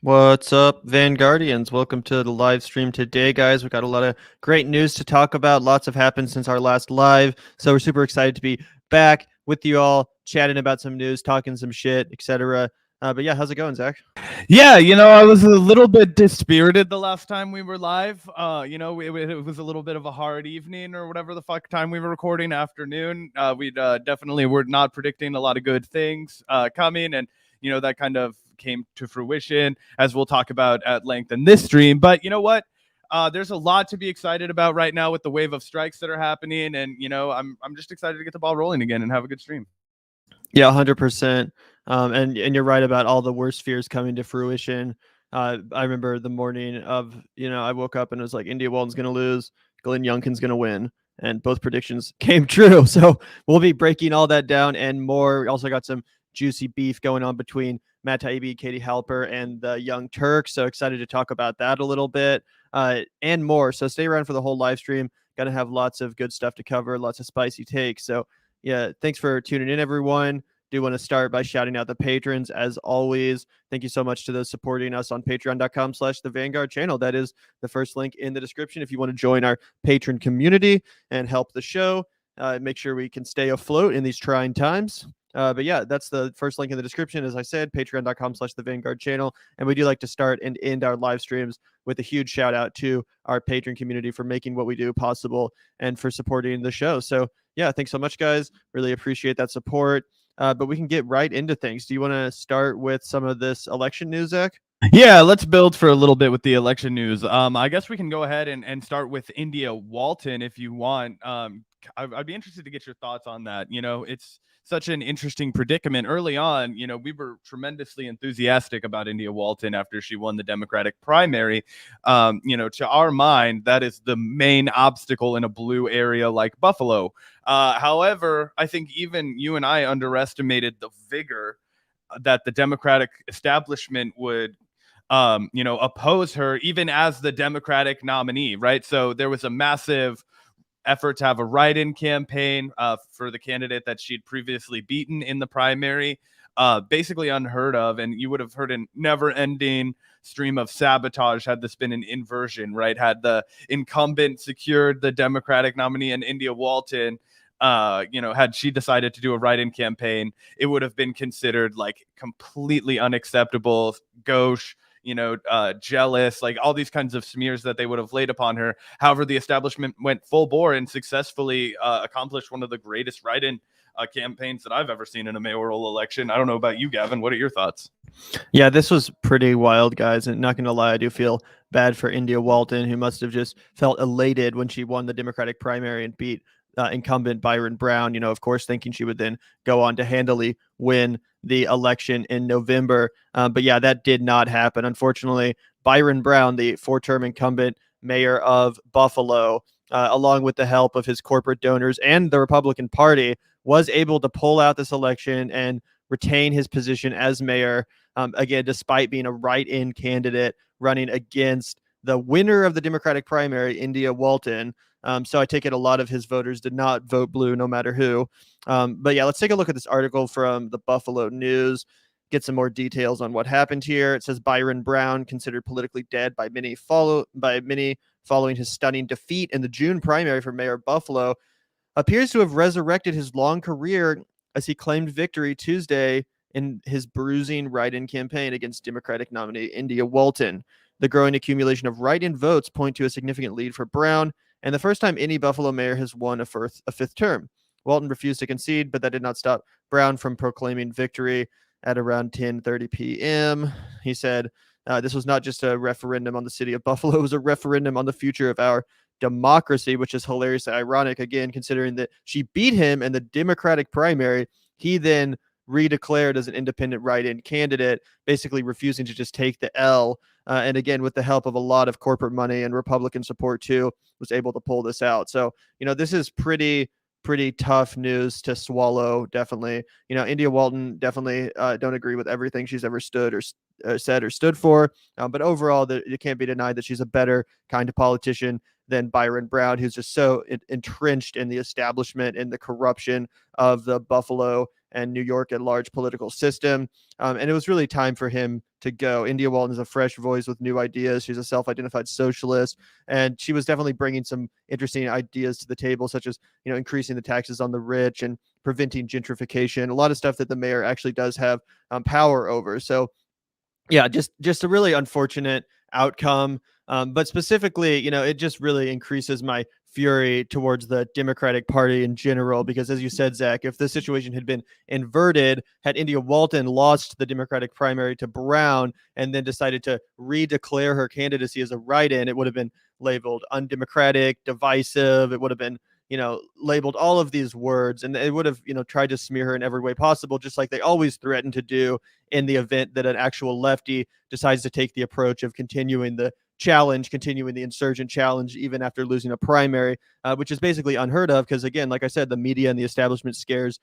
What's up, Vanguardians? Welcome to the live stream today, guys. We got a lot of great news to talk about. Lots have happened since our last live, so we're super excited to be back with you all, chatting about some news, talking some shit, etc. But yeah, how's it going, Zach? Yeah, I was a little bit dispirited the last time we were live. It was a little bit of a hard evening or whatever the fuck time we were recording, afternoon. We definitely were not predicting a lot of good things coming, and that kind of came to fruition, as we'll talk about at length in this stream. But you know what? There's a lot to be excited about right now with the wave of strikes that are happening, and I'm just excited to get the ball rolling again and have a good stream. Yeah, 100%. And you're right about all the worst fears coming to fruition. I remember the morning of, I woke up and it was like India Walton's going to lose, Glenn Youngkin's going to win, and both predictions came true. So we'll be breaking all that down and more. We also got some juicy beef going on between Matt Taibbi, Katie Halper, and the Young Turks. So excited to talk about that a little bit and more. So stay around for the whole live stream. Going to have lots of good stuff to cover, lots of spicy takes. So yeah, thanks for tuning in, everyone. Do want to start by shouting out the patrons as always. Thank you so much to those supporting us on patreon.com/the Vanguard channel. That is the first link in the description if you want to join our patron community and help the show. Make sure we can stay afloat in these trying times. But yeah, that's the first link in the description. As I said, patreon.com/the Vanguard channel. And we do like to start and end our live streams with a huge shout out to our patron community for making what we do possible and for supporting the show. So yeah, thanks so much, guys. Really appreciate that support. But we can get right into things. Do you want to start with some of this election news, Zach? Yeah, let's build for a little bit with the election news. I guess we can go ahead and start with India Walton if you want. I'd be interested to get your thoughts on that. It's such an interesting predicament. Early on, we were tremendously enthusiastic about India Walton after she won the Democratic primary. To our mind, that is the main obstacle in a blue area like Buffalo. However, I think even you and I underestimated the vigor that the Democratic establishment would oppose her even as the Democratic nominee, right? So there was a massive effort to have a write-in campaign for the candidate that she'd previously beaten in the primary. Basically unheard of, and you would have heard a never-ending stream of sabotage had this been an inversion, right? Had the incumbent secured the Democratic nominee and India Walton, had she decided to do a write-in campaign, it would have been considered like completely unacceptable, gauche, jealous, like all these kinds of smears that they would have laid upon her. However, the establishment went full bore and successfully accomplished one of the greatest write-in campaigns that I've ever seen in a mayoral election. I don't know about you, Gavin. What are your thoughts? Yeah, this was pretty wild, guys. And not going to lie, I do feel bad for India Walton, who must have just felt elated when she won the Democratic primary and beat incumbent Byron Brown, of course, thinking she would then go on to handily win the election in November. But yeah, that did not happen. Unfortunately, Byron Brown, the four-term incumbent mayor of Buffalo, along with the help of his corporate donors and the Republican Party, was able to pull out this election and retain his position as mayor, again, despite being a write-in candidate running against the winner of the Democratic primary, India Walton. So I take it a lot of his voters did not vote blue, no matter who. But yeah, let's take a look at this article from the Buffalo News, get some more details on what happened here. It says Byron Brown, considered politically dead by many following his stunning defeat in the June primary for mayor of Buffalo, appears to have resurrected his long career as he claimed victory Tuesday in his bruising write-in campaign against Democratic nominee India Walton. The growing accumulation of write-in votes point to a significant lead for Brown, and the first time any Buffalo mayor has won a fifth term. Walton refused to concede, but that did not stop Brown from proclaiming victory at around 10:30 p.m. He said, this was not just a referendum on the city of Buffalo, it was a referendum on the future of our democracy, which is hilariously ironic, again, considering that she beat him in the Democratic primary. He then redeclared as an independent write-in candidate, basically refusing to just take the L. And again, with the help of a lot of corporate money and Republican support too, was able to pull this out. So, this is pretty tough news to swallow. Definitely, India Walton definitely don't agree with everything she's ever stood or said or stood for. But overall, it can't be denied that she's a better kind of politician than Byron Brown, who's just so entrenched in the establishment and the corruption of the Buffalo and New York at large political system. And it was really time for him to go. India Walton is a fresh voice with new ideas. She's a self-identified socialist, and she was definitely bringing some interesting ideas to the table, such as, increasing the taxes on the rich and preventing gentrification. A lot of stuff that the mayor actually does have power over. So yeah, just a really unfortunate outcome. But specifically, it just really increases my fury towards the Democratic Party in general, because as you said, Zach, if this situation had been inverted, had India Walton lost the Democratic primary to Brown and then decided to redeclare her candidacy as a write-in, it would have been labeled undemocratic, divisive. It would have been, labeled all of these words, and it would have, tried to smear her in every way possible, just like they always threaten to do in the event that an actual lefty decides to take the approach of continuing the insurgent challenge, even after losing a primary, which is basically unheard of because, again, like I said, the media and the establishment scares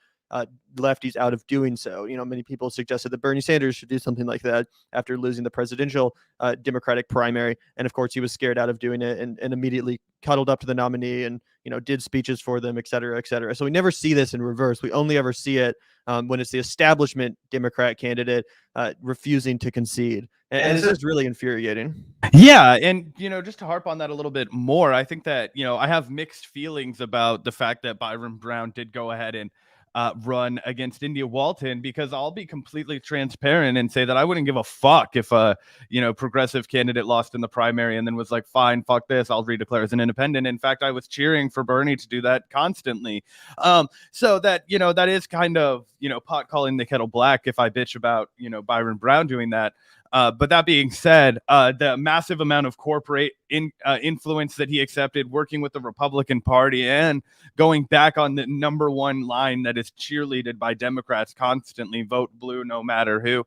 lefties out of doing so. Many people suggested that Bernie Sanders should do something like that after losing the presidential Democratic primary. And of course, he was scared out of doing it and immediately cuddled up to the nominee and, did speeches for them, et cetera, et cetera. So we never see this in reverse. We only ever see it when it's the establishment Democrat candidate refusing to concede. And it's just really infuriating. Yeah. And, just to harp on that a little bit more, I think that, I have mixed feelings about the fact that Byron Brown did go ahead and run against India Walton, because I'll be completely transparent and say that I wouldn't give a fuck if a progressive candidate lost in the primary and then was like, fine, fuck this, I'll redeclare as an independent. In fact, I was cheering for Bernie to do that constantly. So that, that is kind of, pot calling the kettle black if I bitch about, Byron Brown doing that. But that being said, the massive amount of corporate influence that he accepted working with the Republican Party and going back on the number one line that is cheerleaded by Democrats constantly, vote blue no matter who,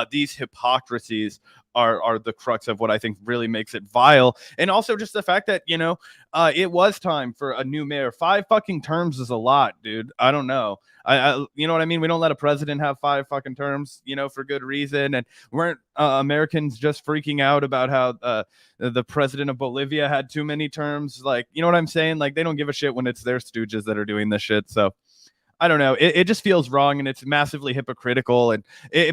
these hypocrisies are the crux of what I think really makes it vile. And also just the fact that, it was time for a new mayor. 5 fucking terms is a lot, dude. I don't know. You know what I mean? We don't let a president have 5 fucking terms, for good reason. And weren't Americans just freaking out about how the president of Bolivia had too many terms? Like, you know what I'm saying? Like, they don't give a shit when it's their stooges that are doing this shit. So I don't know. It just feels wrong, and it's massively hypocritical. And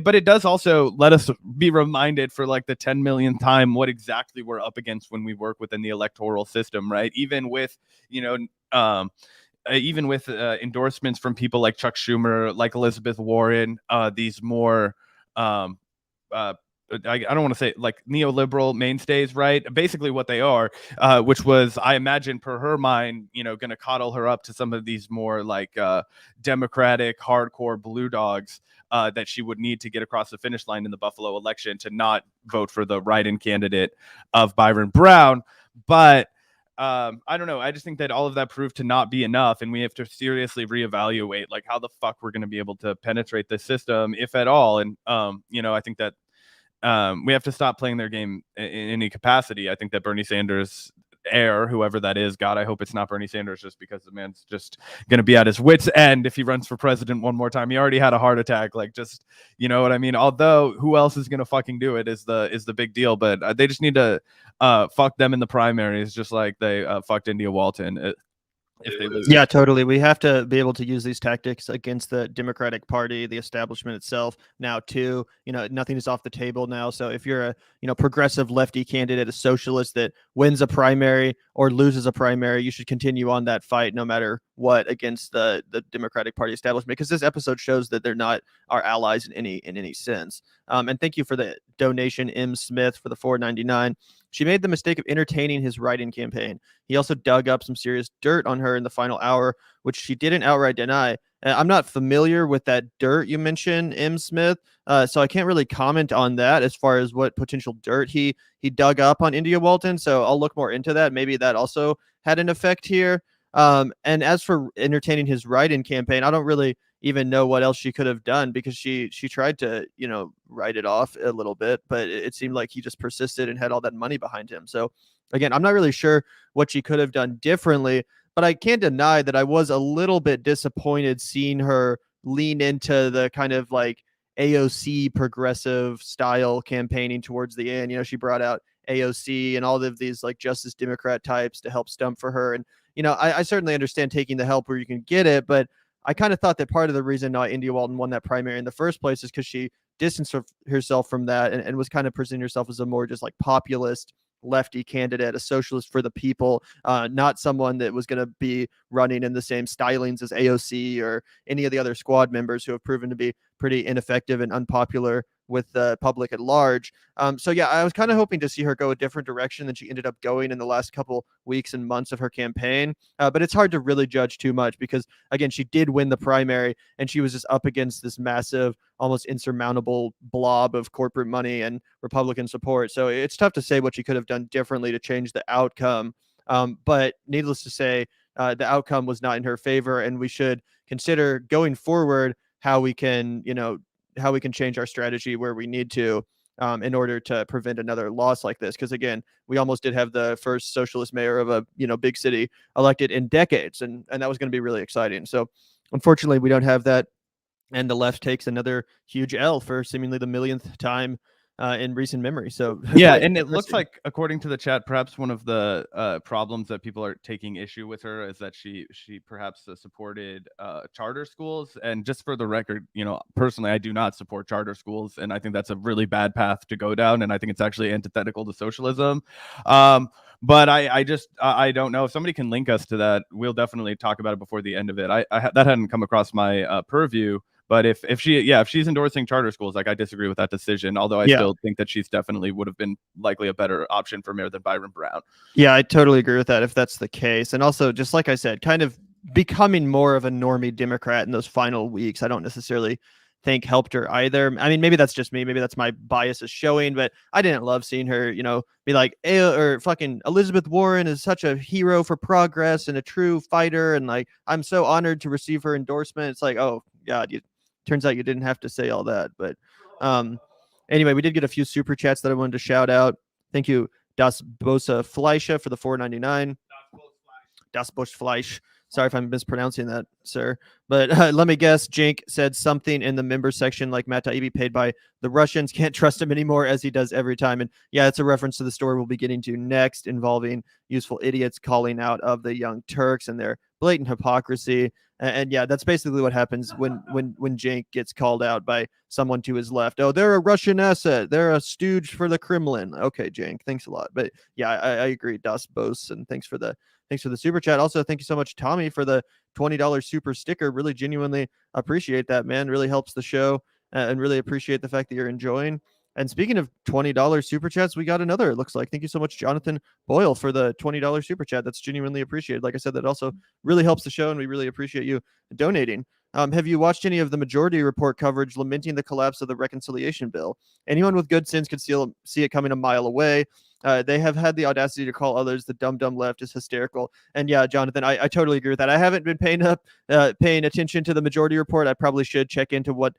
but it does also let us be reminded for like the 10 millionth time what exactly we're up against when we work within the electoral system, right? Even with, endorsements from people like Chuck Schumer, like Elizabeth Warren, these more I don't want to say like neoliberal mainstays, right? Basically what they are, which was, I imagine, per her mind, going to coddle her up to some of these more like Democratic hardcore blue dogs that she would need to get across the finish line in the Buffalo election to not vote for the write-in candidate of Byron Brown. But I don't know. I just think that all of that proved to not be enough, and we have to seriously reevaluate like how the fuck we're going to be able to penetrate this system, if at all. And I think that we have to stop playing their game in any capacity. I think that Bernie Sanders heir, whoever that is, God, I hope it's not Bernie Sanders, just because the man's just going to be at his wit's end if he runs for president one more time. He already had a heart attack. Like, just, you know what I mean? Although who else is going to fucking do it is the big deal. But they just need to fuck them in the primaries, just like they fucked India Walton. If they lose. Yeah, totally. We have to be able to use these tactics against the Democratic Party, the establishment itself now too. Nothing is off the table now. So if you're a progressive lefty candidate, a socialist that wins a primary or loses a primary, you should continue on that fight no matter what against the Democratic Party establishment, because this episode shows that they're not our allies in any sense. And thank you for the donation, M. Smith, for the $4.99. She made the mistake of entertaining his write-in campaign. He also dug up some serious dirt on her in the final hour, which she didn't outright deny. I'm not familiar with that dirt you mentioned, M. Smith, so I can't really comment on that as far as what potential dirt he dug up on India Walton. So I'll look more into that. Maybe that also had an effect here. And as for entertaining his write-in campaign, I don't really even know what else she could have done, because she tried to, write it off a little bit, but it seemed like he just persisted and had all that money behind him. So again, I'm not really sure what she could have done differently, but I can't deny that I was a little bit disappointed seeing her lean into the kind of like AOC progressive style campaigning towards the end. She brought out AOC and all of these like Justice Democrat types to help stump for her. And, I certainly understand taking the help where you can get it, but I kind of thought that part of the reason India Walton won that primary in the first place is because she distanced herself from that and was kind of presenting herself as a more just like populist lefty candidate, a socialist for the people, not someone that was going to be running in the same stylings as AOC or any of the other squad members who have proven to be pretty ineffective and unpopular with the public at large. So yeah, I was kind of hoping to see her go a different direction than she ended up going in the last couple weeks and months of her campaign. But it's hard to really judge too much because, again, she did win the primary and she was just up against this massive, almost insurmountable blob of corporate money and Republican support. So it's tough to say what she could have done differently to change the outcome. But needless to say, the outcome was not in her favor, and we should consider going forward how we can, how we can change our strategy where we need to, in order to prevent another loss like this. Because again, we almost did have the first socialist mayor of a big city elected in decades, and that was going to be really exciting. So unfortunately, we don't have that, and the left takes another huge L for seemingly the millionth time in recent memory. So yeah, and it looks like, according to the chat, perhaps one of the problems that people are taking issue with her is that she perhaps supported charter schools. And just for the record, personally, I do not support charter schools, and I think that's a really bad path to go down, and I think it's actually antithetical to socialism. But I don't know if somebody can link us to that. We'll definitely talk about it before the end of it. That hadn't come across my purview. But if she's endorsing charter schools, like, I disagree with that decision, although I still think that she's definitely would have been likely a better option for mayor than Byron Brown. Yeah, I totally agree with that if that's the case. And also, just like I said, kind of becoming more of a normie Democrat in those final weeks, I don't necessarily think helped her either. I mean, maybe that's just me. Maybe that's my bias is showing, but I didn't love seeing her, be like, or fucking Elizabeth Warren is such a hero for progress and a true fighter. And like, I'm so honored to receive her endorsement. It's like, oh God, turns out you didn't have to say all that. But anyway, we did get a few super chats that I wanted to shout out. Thank you, Das Bosa Fleischer, for the $4.99. Das Bosa Fleisch. Sorry if I'm mispronouncing that, sir. But let me guess, Jink said something in the member section like Matt Taibbi paid by the Russians. Can't trust him anymore, as he does every time. And yeah, it's a reference to the story we'll be getting to next, involving useful idiots calling out of the Young Turks and their blatant hypocrisy. And yeah, that's basically what happens when Jink gets called out by someone to his left. Oh, they're a Russian asset. They're a stooge for the Kremlin. Okay, Jink, thanks a lot. But yeah, I agree. Das Bos, and thanks for the super chat. Also, thank you so much, Tommy, for the $20 super sticker. Really genuinely appreciate that, man. Really helps the show, and really appreciate the fact that you're enjoying. And speaking of $20 super chats, we got another, it looks like. Thank you so much, Jonathan Boyle, for the $20 super chat. That's genuinely appreciated. Like I said, that also really helps the show, and we really appreciate you donating. Have you watched any of the Majority Report coverage lamenting the collapse of the reconciliation bill? Anyone with good sense could see it coming a mile away. They have had the audacity to call others the dumb left is hysterical. And yeah, Jonathan, I totally agree with that. I haven't been paying attention to the Majority Report. I probably should check into what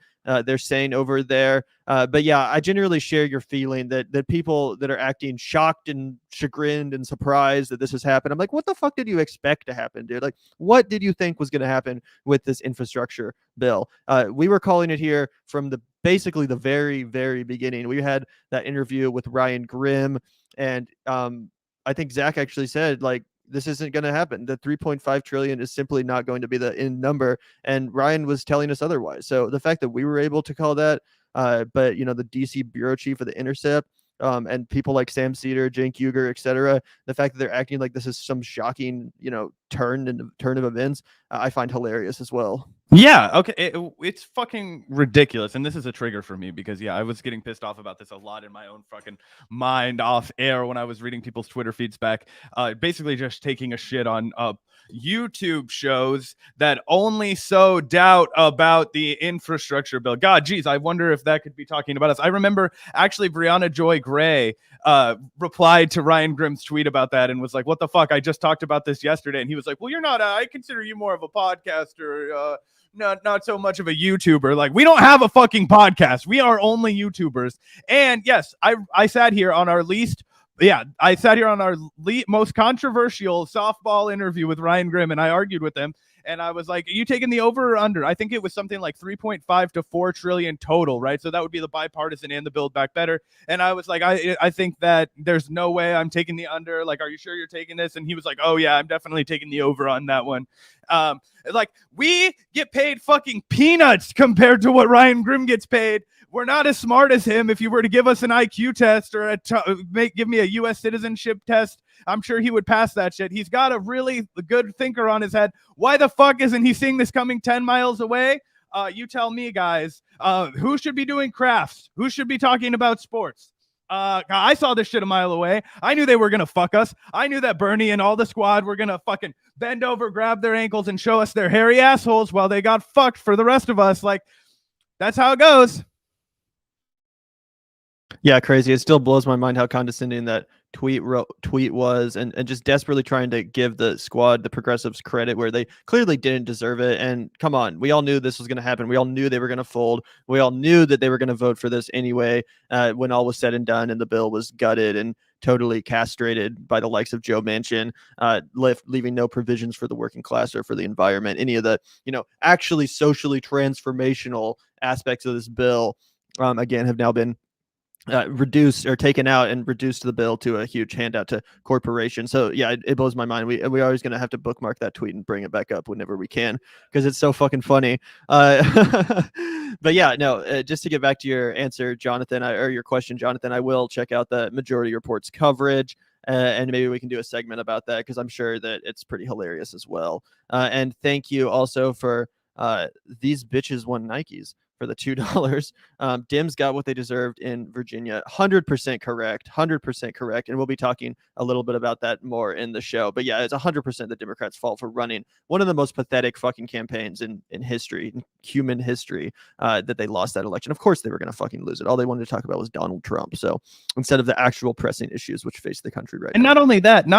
they're saying over there. But yeah, I generally share your feeling that people that are acting shocked and chagrined and surprised that this has happened. I'm like, what the fuck did you expect to happen, dude? Like, what did you think was going to happen with this infrastructure bill? We were calling it here from basically the very, very beginning. We had that interview with Ryan Grimm, and I think Zach actually said, like, this isn't going to happen. The 3.5 trillion is simply not going to be the end number. And Ryan was telling us otherwise. So the fact that we were able to call that, but the DC bureau chief of The Intercept, and people like Sam Cedar, Cenk Uygur, etc., the fact that they're acting like this is some shocking, turn of events, I find hilarious as well. Yeah, okay, it's fucking ridiculous, and this is a trigger for me because, yeah, I was getting pissed off about this a lot in my own fucking mind off air when I was reading people's Twitter feeds back, basically just taking a shit on YouTube shows that only sow doubt about the infrastructure bill. God, geez, I wonder if that could be talking about us. I remember actually Brianna Joy Gray replied to Ryan Grimm's tweet about that and was like, what the fuck? I just talked about this yesterday. And he was like, well, you're not, I consider you more of a podcaster, not so much of a YouTuber. Like, we don't have a fucking podcast. We are only YouTubers. And yes, I sat here on our most controversial softball interview with Ryan Grimm, and I argued with him. And I was like, are you taking the over or under? I think it was something like 3.5 to 4 trillion total, right? So that would be the bipartisan and the Build Back Better. And I was like, I think that there's no way I'm taking the under. Like, are you sure you're taking this? And he was like, oh yeah, I'm definitely taking the over on that one. Like, we get paid fucking peanuts compared to what Ryan Grimm gets paid. We're not as smart as him. If you were to give us an IQ test or give me a U.S. citizenship test, I'm sure he would pass that shit. He's got a really good thinker on his head. Why the fuck isn't he seeing this coming 10 miles away? You tell me, guys. Who should be doing crafts? Who should be talking about sports? I saw this shit a mile away. I knew they were going to fuck us. I knew that Bernie and all the squad were going to fucking bend over, grab their ankles, and show us their hairy assholes while they got fucked for the rest of us. Like, that's how it goes. Yeah, crazy. It still blows my mind how condescending that tweet was, and just desperately trying to give the squad, the progressives, credit where they clearly didn't deserve it. And come on, we all knew this was going to happen. We all knew they were going to fold. We all knew that they were going to vote for this anyway, when all was said and done and the bill was gutted and totally castrated by the likes of Joe Manchin, leaving no provisions for the working class or for the environment. Any of the, actually socially transformational aspects of this bill, again, have now been reduced or taken out and reduced the bill to a huge handout to corporations. So yeah, it blows my mind. We're always going to have to bookmark that tweet and bring it back up whenever we can because it's so fucking funny. But yeah, no, just to get back to your answer, Jonathan, or your question, Jonathan, I will check out the Majority Report's coverage. And maybe we can do a segment about that because I'm sure that it's pretty hilarious as well. And thank you also for these bitches won Nikes for the $2. Dems got what they deserved in Virginia. 100% correct. 100% correct. And we'll be talking a little bit about that more in the show. But yeah, it's 100% the Democrats' fault for running one of the most pathetic fucking campaigns in history, in human history, that they lost that election. Of course they were going to fucking lose it. All they wanted to talk about was Donald Trump. So instead of the actual pressing issues which face the country right now. And not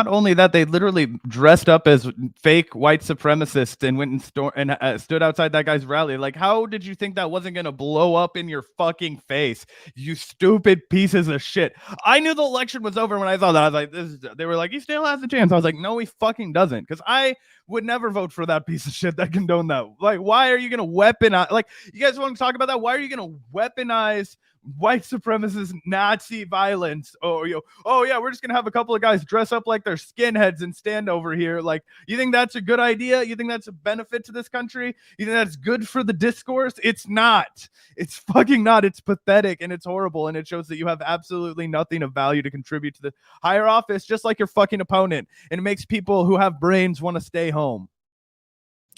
only that, they literally dressed up as fake white supremacists and went and stood outside that guy's rally. Like, how did you think that wasn't going to blow up in your fucking face, you stupid pieces of shit? I knew the election was over when I saw that. I was like, they were like, he still has a chance. I was like, no, he fucking doesn't. Because I would never vote for that piece of shit that condoned that. Like, why are you going to weaponize? Like, you guys want to talk about that? Why are you going to weaponize white supremacist Nazi violence? Oh yeah, we're just gonna have a couple of guys dress up like they're skinheads and stand over here. Like, you think that's a good idea? You think that's a benefit to this country? You think that's good for the discourse? It's not. It's fucking not. It's pathetic and it's horrible, and it shows that you have absolutely nothing of value to contribute to the higher office, just like your fucking opponent. And it makes people who have brains want to stay home.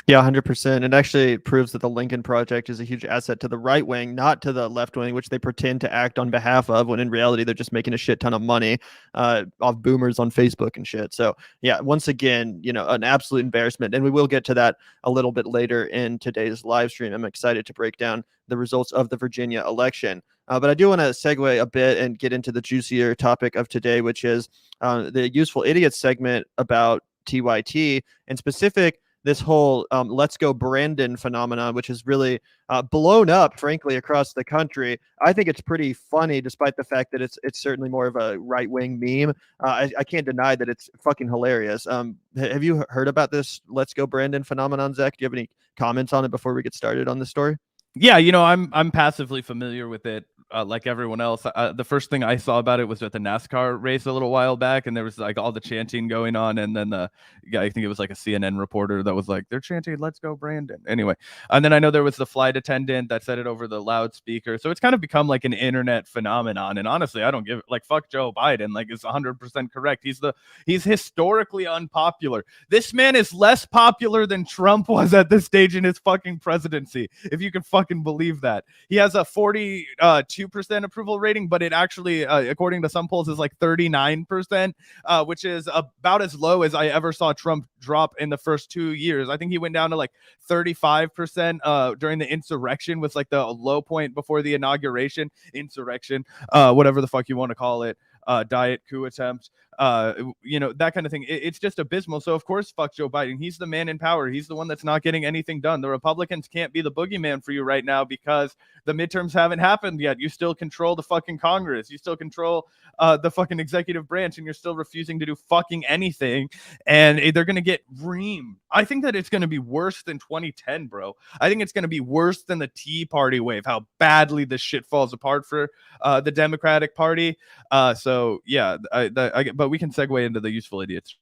Yeah, 100%. It actually proves that the Lincoln Project is a huge asset to the right wing, not to the left wing, which they pretend to act on behalf of, when in reality they're just making a shit ton of money off boomers on Facebook and shit. So yeah, once again, an absolute embarrassment. And we will get to that a little bit later in today's live stream. I'm excited to break down the results of the Virginia election. But I do want to segue a bit and get into the juicier topic of today, which is the Useful Idiots segment about TYT, and specific this whole Let's Go Brandon phenomenon, which has really blown up, frankly, across the country. I think it's pretty funny, despite the fact that it's certainly more of a right-wing meme. I can't deny that it's fucking hilarious. Have you heard about this Let's Go Brandon phenomenon, Zach? Do you have any comments on it before we get started on this story? Yeah, I'm passively familiar with it, like everyone else. The first thing I saw about it was at the NASCAR race a little while back, and there was like all the chanting going on, and then I think it was like a CNN reporter that was like, they're chanting "Let's go Brandon." Anyway, and then I know there was the flight attendant that said it over the loudspeaker, so it's kind of become like an internet phenomenon. And honestly, I don't give fuck Joe Biden. Like, it's 100% correct. He's historically unpopular. This man is less popular than Trump was at this stage in his fucking presidency, if you can fucking believe that. He has a 42% approval rating, but it actually, according to some polls, is like 39%, which is about as low as I ever saw Trump drop in the first 2 years. I think he went down to like 35% during the insurrection, was like the low point before the inauguration. Insurrection, whatever the fuck you want to call it. Diet coup attempt. that kind of thing. It's just abysmal. So of course, fuck Joe Biden. He's the man in power. He's the one that's not getting anything done. The Republicans can't be the boogeyman for you right now because the midterms haven't happened yet. You still control the fucking Congress. You still control the fucking executive branch, and you're still refusing to do fucking anything. And they're gonna get reamed. I think that it's gonna be worse than 2010, bro. I think it's gonna be worse than the Tea Party wave. How badly this shit falls apart for the Democratic Party. So yeah, but we can segue into the useful idiots.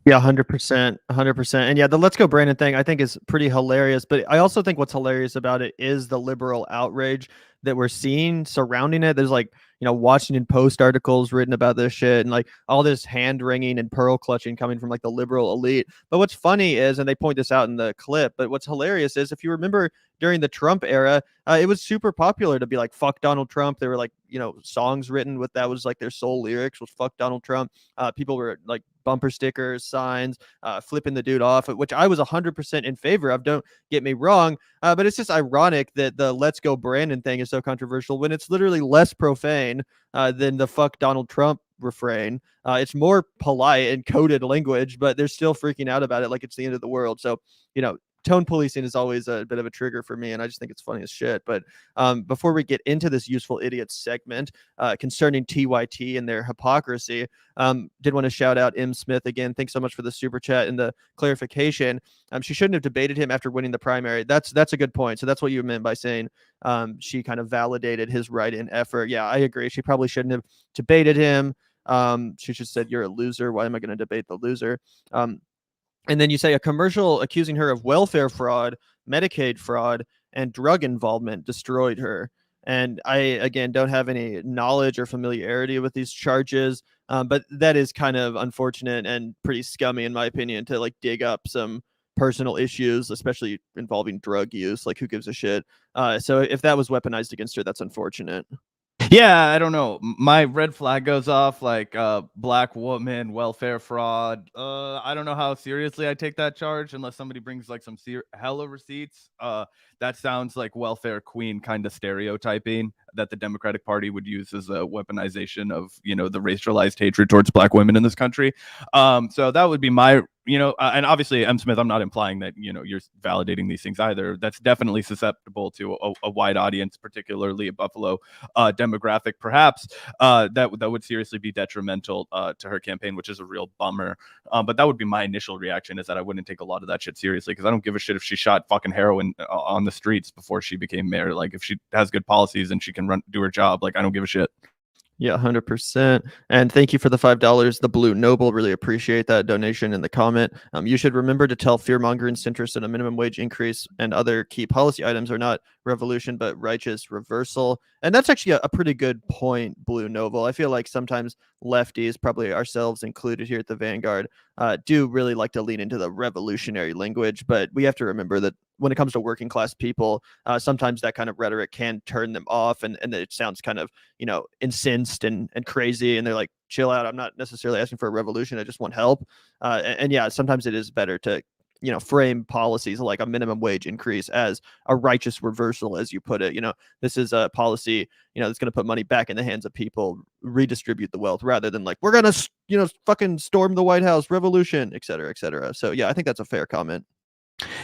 Yeah, 100%, 100%. And yeah, the Let's Go Brandon thing I think is pretty hilarious, but I also think what's hilarious about it is the liberal outrage that we're seeing surrounding it. There's like, Washington Post articles written about this shit and like all this hand wringing and pearl clutching coming from like the liberal elite. But what's funny is, and they point this out in the clip, but what's hilarious is if you remember during the Trump era, it was super popular to be like, fuck Donald Trump. There were like, songs written with that was like their sole lyrics was fuck Donald Trump. People were like bumper stickers, signs, flipping the dude off, which I was 100% in favor of. Don't get me wrong. But it's just ironic that the Let's Go Brandon thing is so controversial when it's literally less profane than the fuck Donald Trump refrain. It's more polite and coded language, but they're still freaking out about it like it's the end of the world. So, tone policing is always a bit of a trigger for me, and I just think it's funny as shit. But before we get into this useful idiots segment concerning TYT and their hypocrisy, did want to shout out M. Smith again. Thanks so much for the super chat and the clarification. She shouldn't have debated him after winning the primary. That's a good point. So that's what you meant by saying she kind of validated his write-in effort. Yeah, I agree. She probably shouldn't have debated him. She just said, "You're a loser. Why am I going to debate the loser?" And then you say a commercial accusing her of welfare fraud, Medicaid fraud, and drug involvement destroyed her. And I, again, don't have any knowledge or familiarity with these charges, but that is kind of unfortunate and pretty scummy, in my opinion, to like dig up some personal issues, especially involving drug use. Like, who gives a shit? So if that was weaponized against her, that's unfortunate. Yeah, I don't know. My red flag goes off like black woman, welfare fraud. I don't know how seriously I take that charge unless somebody brings like some hella receipts. That sounds like welfare queen kind of stereotyping that the Democratic Party would use as a weaponization of, the racialized hatred towards black women in this country. So that would be my and obviously, M. Smith, I'm not implying that, you're validating these things either. That's definitely susceptible to a wide audience, particularly a Buffalo demographic, perhaps, that would seriously be detrimental to her campaign, which is a real bummer. But that would be my initial reaction, is that I wouldn't take a lot of that shit seriously, because I don't give a shit if she shot fucking heroin on the streets before she became mayor. Like, if she has good policies and she can do her job, like, I don't give a shit. Yeah, 100%. And thank you for the $5. The Blue Noble, really appreciate that donation in the comment. You should remember to tell fear-mongering centrists that a minimum wage increase and other key policy items are not revolution, but righteous reversal. And that's actually a pretty good point, Blue Noble. I feel like sometimes lefties, probably ourselves included here at the Vanguard, do really like to lean into the revolutionary language. But we have to remember that when it comes to working class people, sometimes that kind of rhetoric can turn them off, and it sounds kind of, incensed and crazy, and they're like, chill out, I'm not necessarily asking for a revolution, I just want help. And yeah, sometimes it is better to frame policies like a minimum wage increase as a righteous reversal, as you put it. This is a policy that's going to put money back in the hands of people, redistribute the wealth, rather than like, we're gonna fucking storm the White House, revolution, et cetera, et cetera. So yeah, I think that's a fair comment.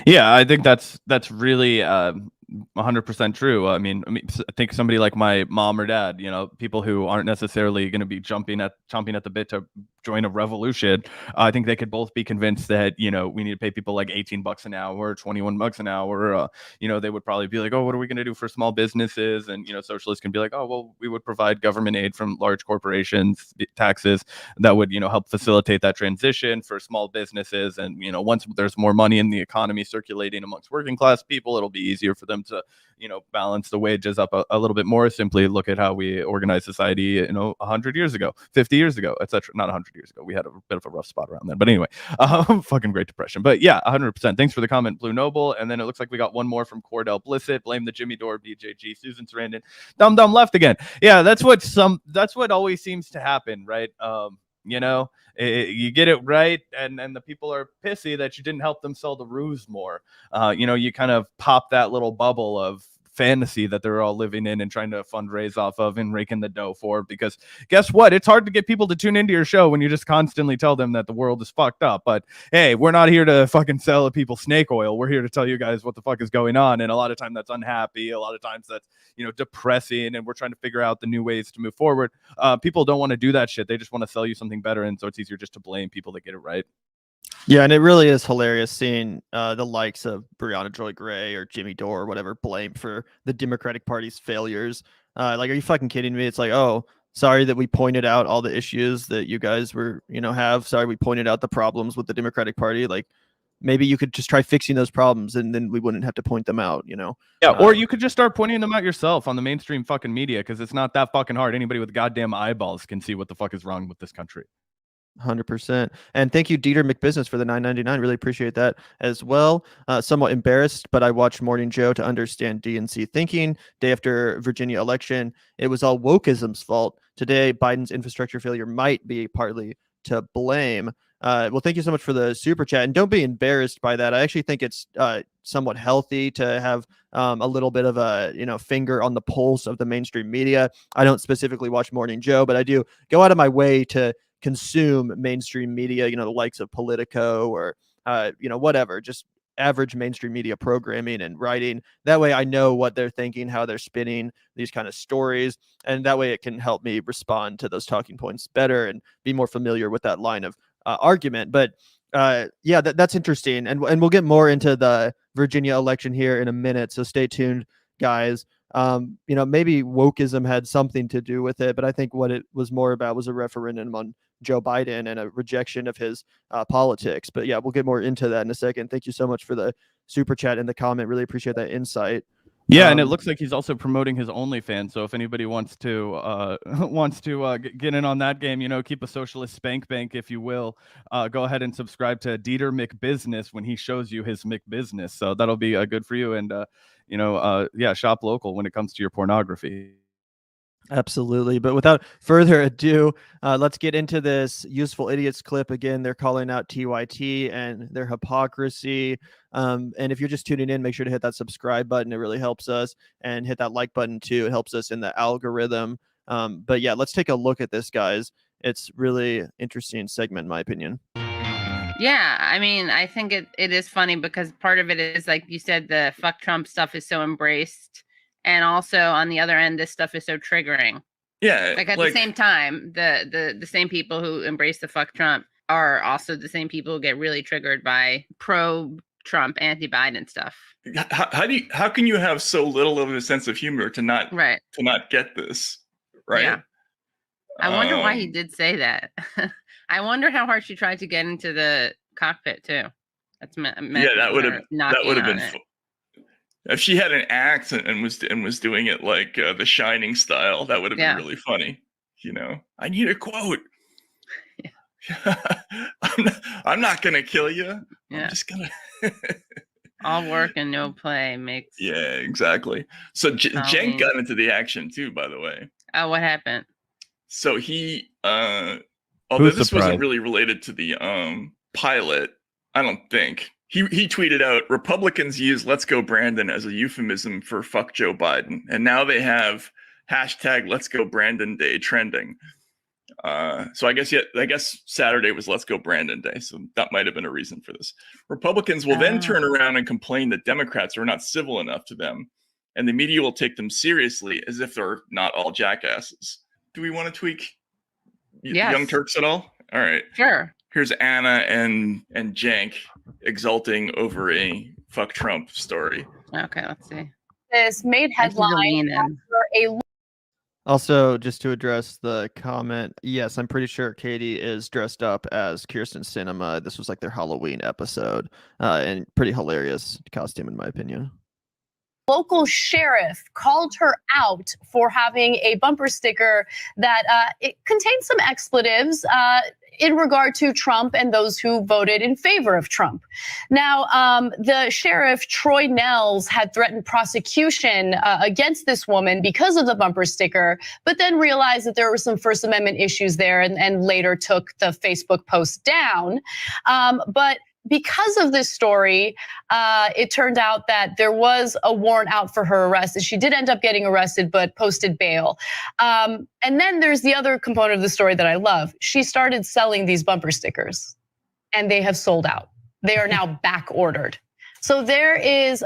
Yeah, I think that's really 100% true. I mean, I think somebody like my mom or dad, people who aren't necessarily going to be chomping at the bit to join a revolution, I think they could both be convinced that, we need to pay people like $18 an hour, $21 an hour. They would probably be like, oh, what are we going to do for small businesses? And, socialists can be like, oh, well, we would provide government aid from large corporations, taxes that would, help facilitate that transition for small businesses. And, once there's more money in the economy circulating amongst working class people, it'll be easier for them to, balance the wages up a little bit more. Simply look at how we organized society, 100 years ago, 50 years ago, etc. Not 100 years ago. We had a bit of a rough spot around then. But anyway, fucking Great Depression. But yeah, 100%. Thanks for the comment, Blue Noble. And then it looks like we got one more from Cordell Blissett. Blame the Jimmy Dore, BJG, Susan Sarandon. Dumb left again. Yeah, that's what always seems to happen, right? You get it right, and the people are pissy that you didn't help them sell the ruse more. You kind of pop that little bubble of fantasy that they're all living in and trying to fundraise off of and raking the dough for. Because guess what? It's hard to get people to tune into your show when you just constantly tell them that the world is fucked up. But hey, we're not here to fucking sell people snake oil. We're here to tell you guys what the fuck is going on. And a lot of times that's unhappy. A lot of times that's, depressing. And we're trying to figure out the new ways to move forward. People don't want to do that shit. They just want to sell you something better. And so it's easier just to blame people that get it right. Yeah, and it really is hilarious seeing the likes of Breonna Joy Gray or Jimmy Dore or whatever blamed for the Democratic Party's failures. Like, are you fucking kidding me? It's like, oh, sorry that we pointed out all the issues that you guys were, have. Sorry we pointed out the problems with the Democratic Party. Like, maybe you could just try fixing those problems and then we wouldn't have to point them out, Yeah, or you could just start pointing them out yourself on the mainstream fucking media, because it's not that fucking hard. Anybody with goddamn eyeballs can see what the fuck is wrong with this country. 100%. And thank you, Dieter McBusiness, for the $9.99. Really appreciate that as well. Somewhat embarrassed, but I watched Morning Joe to understand DNC thinking. Day after Virginia election, it was all wokeism's fault. Today, Biden's infrastructure failure might be partly to blame. Well, thank you so much for the super chat. And don't be embarrassed by that. I actually think it's somewhat healthy to have a little bit of a finger on the pulse of the mainstream media. I don't specifically watch Morning Joe, but I do go out of my way to consume mainstream media, the likes of Politico or, whatever, just average mainstream media programming and writing. That way I know what they're thinking, how they're spinning these kind of stories. And that way it can help me respond to those talking points better and be more familiar with that line of argument. But yeah, that's interesting. And we'll get more into the Virginia election here in a minute. So stay tuned, guys. Maybe wokeism had something to do with it, but I think what it was more about was a referendum on Joe Biden and a rejection of his politics. But yeah, we'll get more into that in a second. Thank you so much for the super chat and the comment. Really appreciate that insight. Yeah, and it looks like he's also promoting his OnlyFans. So if anybody wants to get in on that game, keep a socialist spank bank, if you will, go ahead and subscribe to Dieter McBusiness when he shows you his McBusiness. So that'll be good for you. And shop local when it comes to your pornography. Absolutely. But without further ado, let's get into this Useful Idiots clip. Again, they're calling out TYT and their hypocrisy. And if you're just tuning in, make sure to hit that subscribe button. It really helps us. And hit that like button too. It helps us in the algorithm. But yeah, let's take a look at this, guys. It's really interesting segment, in my opinion. Yeah, I mean, I think it is funny because part of it is, like you said, the fuck Trump stuff is so embraced. And also on the other end, this stuff is so triggering. Yeah. Like at the same time, the same people who embrace the fuck Trump are also the same people who get really triggered by pro-Trump, anti-Biden stuff. How can you have so little of a sense of humor to not get this? Right. Yeah. I wonder why he did say that. I wonder how hard she tried to get into the cockpit too. That's that would have been fun. If she had an accent and was doing it like The Shining style, that would have been really funny. I need a quote. Yeah. I'm not gonna kill you. Yeah. I'm just gonna. All work and no play makes. Yeah, exactly. So Cenk got into the action too, by the way. Oh, what happened? So he, although this wasn't really related to the pilot, I don't think. He tweeted out, Republicans use Let's Go Brandon as a euphemism for fuck Joe Biden. And now they have hashtag Let's Go Brandon Day trending. So I guess Saturday was Let's Go Brandon Day. So that might have been a reason for this. Republicans will then turn around and complain that Democrats are not civil enough to them. And the media will take them seriously as if they're not all jackasses. Do we want to tweak Young Turks at all? All right. Sure. Here's Anna and Cenk exulting over a fuck Trump story. Okay, let's see. This made headlines after a. Also, just to address the comment, yes, I'm pretty sure Katie is dressed up as Kirsten Sinema. This was like their Halloween episode, and pretty hilarious costume in my opinion. Local sheriff called her out for having a bumper sticker that it contained some expletives in regard to Trump and those who voted in favor of Trump. Now, the sheriff, Troy Nels, had threatened prosecution against this woman because of the bumper sticker, but then realized that there were some First Amendment issues there and later took the Facebook post down. But because of this story, it turned out that there was a warrant out for her arrest, and she did end up getting arrested, but posted bail. And then there's the other component of the story that I love. She started selling these bumper stickers, and they have sold out. They are now back ordered. So there is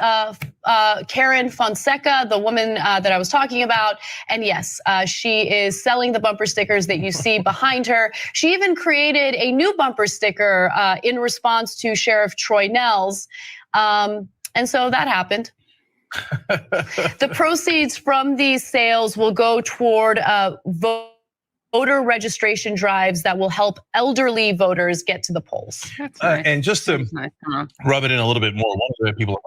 Karen Fonseca, the woman that I was talking about. And yes, she is selling the bumper stickers that you see behind her. She even created a new bumper sticker in response to Sheriff Troy Nels. And so that happened. The proceeds from these sales will go toward voter registration drives that will help elderly voters get to the polls. Nice. And just to Nice. rub it in a little bit more, one of the people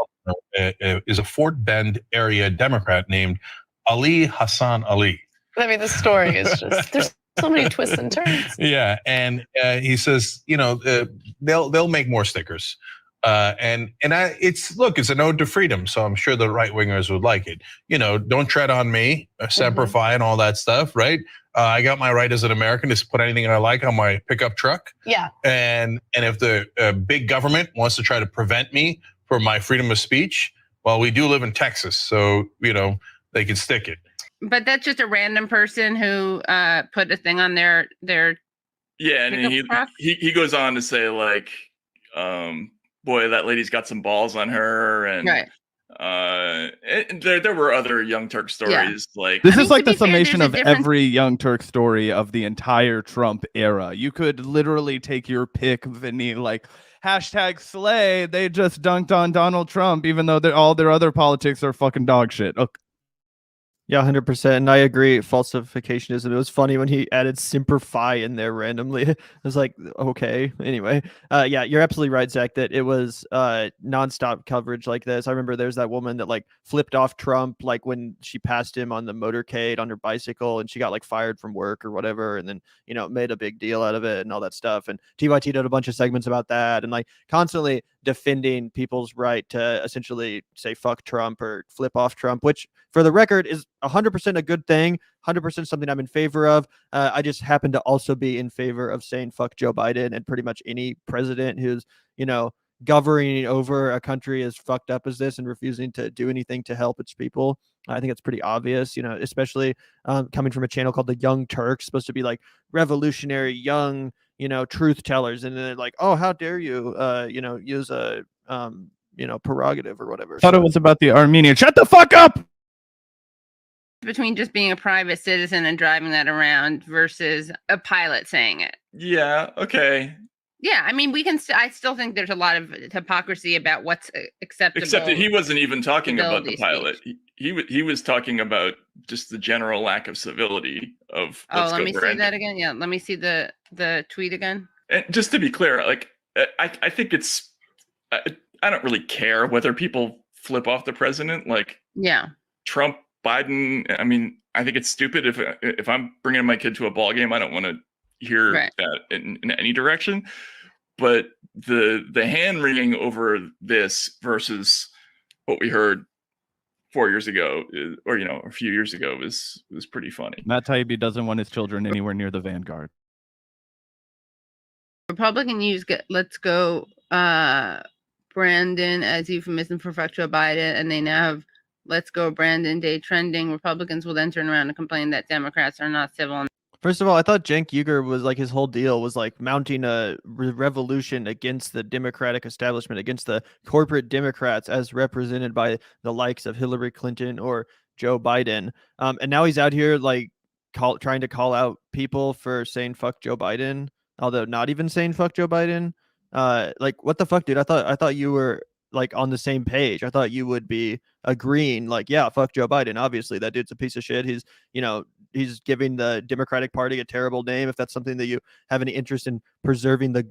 is a Fort Bend area Democrat named Ali Hassan Ali. I mean, the story is just, there's so many twists and turns. Yeah, and he says, they'll make more stickers. It's an ode to freedom, so I'm sure the right wingers would like it. Don't tread on me, Semper Fi, and all that stuff, right? I got my right as an American to put anything I like on my pickup truck. Yeah. And if the big government wants to try to prevent me from my freedom of speech, well, we do live in Texas, so they can stick it. But that's just a random person who put a thing on their Yeah, and he goes on to say like, boy, that lady's got some balls on her, and right. There were other Young Turk stories. Like this is like the summation of every Young Turk story of the entire Trump era. You could literally take your pick of any like #slay. They just dunked on Donald Trump, even though all their other politics are fucking dog shit. Okay. Yeah, 100%. And I agree. Falsificationism. It was funny when he added Semper Fi in there randomly. I was like, okay. Anyway, yeah, you're absolutely right, Zach, that it was nonstop coverage like this. I remember there's that woman that like flipped off Trump, like when she passed him on the motorcade on her bicycle, and she got like fired from work or whatever, and then made a big deal out of it and all that stuff. And TYT did a bunch of segments about that, and like constantly defending people's right to essentially say fuck Trump or flip off Trump, which for the record is 100% a good thing, 100% something I'm in favor of. I just happen to also be in favor of saying fuck Joe Biden and pretty much any president who's, governing over a country as fucked up as this and refusing to do anything to help its people. I think it's pretty obvious, especially coming from a channel called the Young Turks, supposed to be like revolutionary, young, truth tellers. And then they're like, oh, how dare you, use a, prerogative or whatever. Thought it was about the Armenian. Shut the fuck up. Between just being a private citizen and driving that around versus a pilot saying it. Yeah. Okay. Yeah, I mean, I still think there's a lot of hypocrisy about what's acceptable. Except that he wasn't even talking about the pilot. He was talking about just the general lack of civility of. Let me see that again. Yeah, let me see the tweet again. And just to be clear, like I think it's, I don't really care whether people flip off the president. Like, yeah, Trump, Biden. I mean, I think it's stupid if I'm bringing my kid to a ball game, I don't want to hear that in any direction. But the hand wringing over this versus what we heard 4 years ago, or a few years ago, was pretty funny. Matt Taibbi doesn't want his children anywhere near the Vanguard. Republican use "Let's Go Brandon" as euphemism for fuck Joe Biden, and they now have "Let's Go Brandon Day" trending. Republicans will then turn around and complain that Democrats are not civil. First of all, I thought Cenk Uygur was like, his whole deal was like mounting a revolution against the Democratic establishment, against the corporate Democrats as represented by the likes of Hillary Clinton or Joe Biden. And now he's out here like trying to call out people for saying fuck Joe Biden, although not even saying fuck Joe Biden. Like, what the fuck, dude? I thought you were like on the same page. I thought you would be agreeing, like, yeah, fuck Joe Biden. Obviously, that dude's a piece of shit. He's giving the Democratic Party a terrible name. If that's something that you have any interest in preserving the,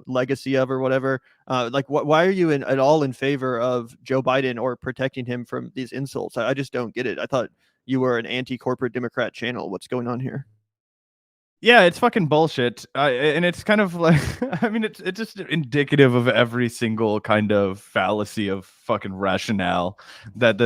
legacy of or whatever. Why are you at all in favor of Joe Biden or protecting him from these insults? I just don't get it. I thought you were an anti-corporate Democrat channel. What's going on here? Yeah, it's fucking bullshit, and it's kind of like, I mean, it's just indicative of every single kind of fallacy of fucking rationale that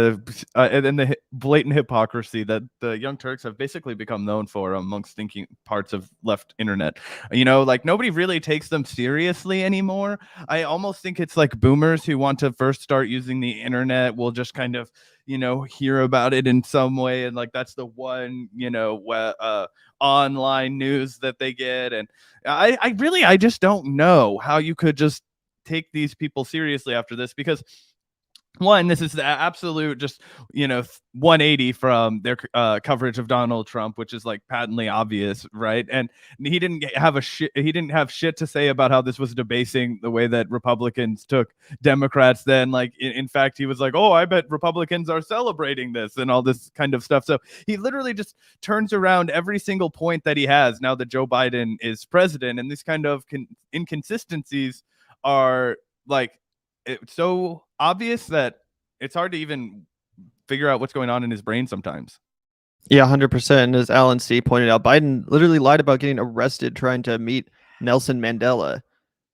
and the blatant hypocrisy that the Young Turks have basically become known for amongst thinking parts of left internet. You know, like nobody really takes them seriously anymore. I almost think it's like boomers who want to first start using the internet will just kind of, you know, hear about it in some way, and like that's the one, you know, online news that they get. And I just don't know how you could just take these people seriously after this, because one, this is the absolute just, you know, 180 from their coverage of Donald Trump, which is like patently obvious, right? And he didn't have shit to say about how this was debasing the way that Republicans took Democrats. Then, like, in fact, he was like, "Oh, I bet Republicans are celebrating this," and all this kind of stuff. So he literally just turns around every single point that he has now that Joe Biden is president, and these kind of inconsistencies are like, it's so obvious that it's hard to even figure out what's going on in his brain sometimes. Yeah, 100%. And as Alan C. pointed out, Biden literally lied about getting arrested trying to meet Nelson Mandela.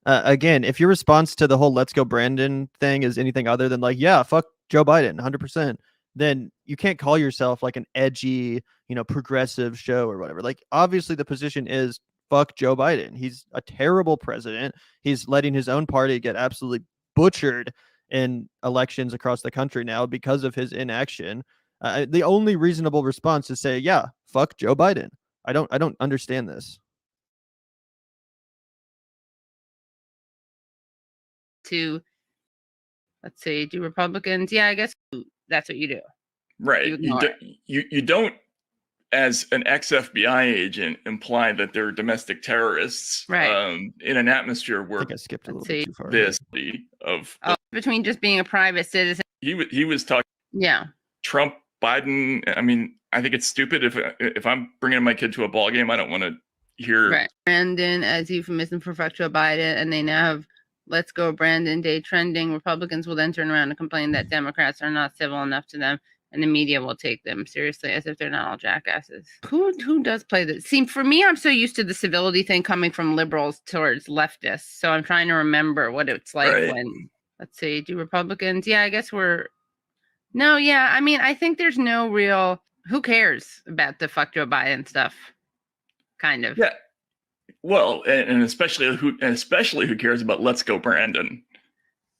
Again, if your response to the whole "Let's Go Brandon" thing is anything other than like, yeah, fuck Joe Biden, 100%, then you can't call yourself like an edgy, you know, progressive show or whatever. Like, obviously the position is fuck Joe Biden. He's a terrible president. He's letting his own party get absolutely butchered in elections across the country now because of his inaction. The only reasonable response is say, yeah, fuck Joe Biden. I don't understand this. To, let's see, do Republicans? Yeah, I guess that's what you do. Right. You don't, as an ex-FBI agent, imply that they're domestic terrorists, right? In an atmosphere where I think I skipped a little bit too far. Between just being a private citizen. He was talking. Yeah. Trump, Biden. I mean, I think it's stupid if I'm bringing my kid to a ball game, I don't want to hear Brandon as euphemism for fuck Joe Biden, and they now have "Let's Go Brandon" Day trending. Republicans will then turn around and complain that Democrats are not civil enough to them, and the media will take them seriously as if they're not all jackasses. Who does play this? See, for me, I'm so used to the civility thing coming from liberals towards leftists, so I'm trying to remember what it's like when, let's see, do Republicans? Yeah, I guess no, yeah, I mean, I think there's no real, who cares about the fuck Joe Biden stuff, kind of. Yeah, well, and especially who cares about "Let's Go Brandon."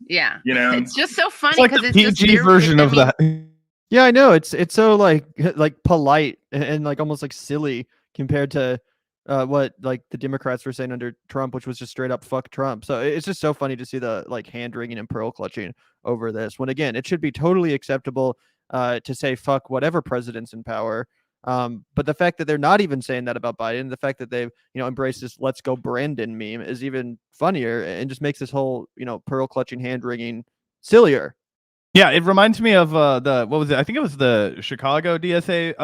Yeah, you know, it's just so funny because it's just PG version of that. Yeah, I know. It's so like polite and like almost like silly compared to what like the Democrats were saying under Trump, which was just straight up fuck Trump. So it's just so funny to see the like hand wringing and pearl clutching over this, when again it should be totally acceptable to say fuck whatever president's in power. But the fact that they're not even saying that about Biden, the fact that they've, you know, embraced this "Let's Go Brandon" meme is even funnier and just makes this whole, you know, pearl clutching, hand wringing sillier. Yeah, it reminds me of what was it? I think it was the Chicago DSA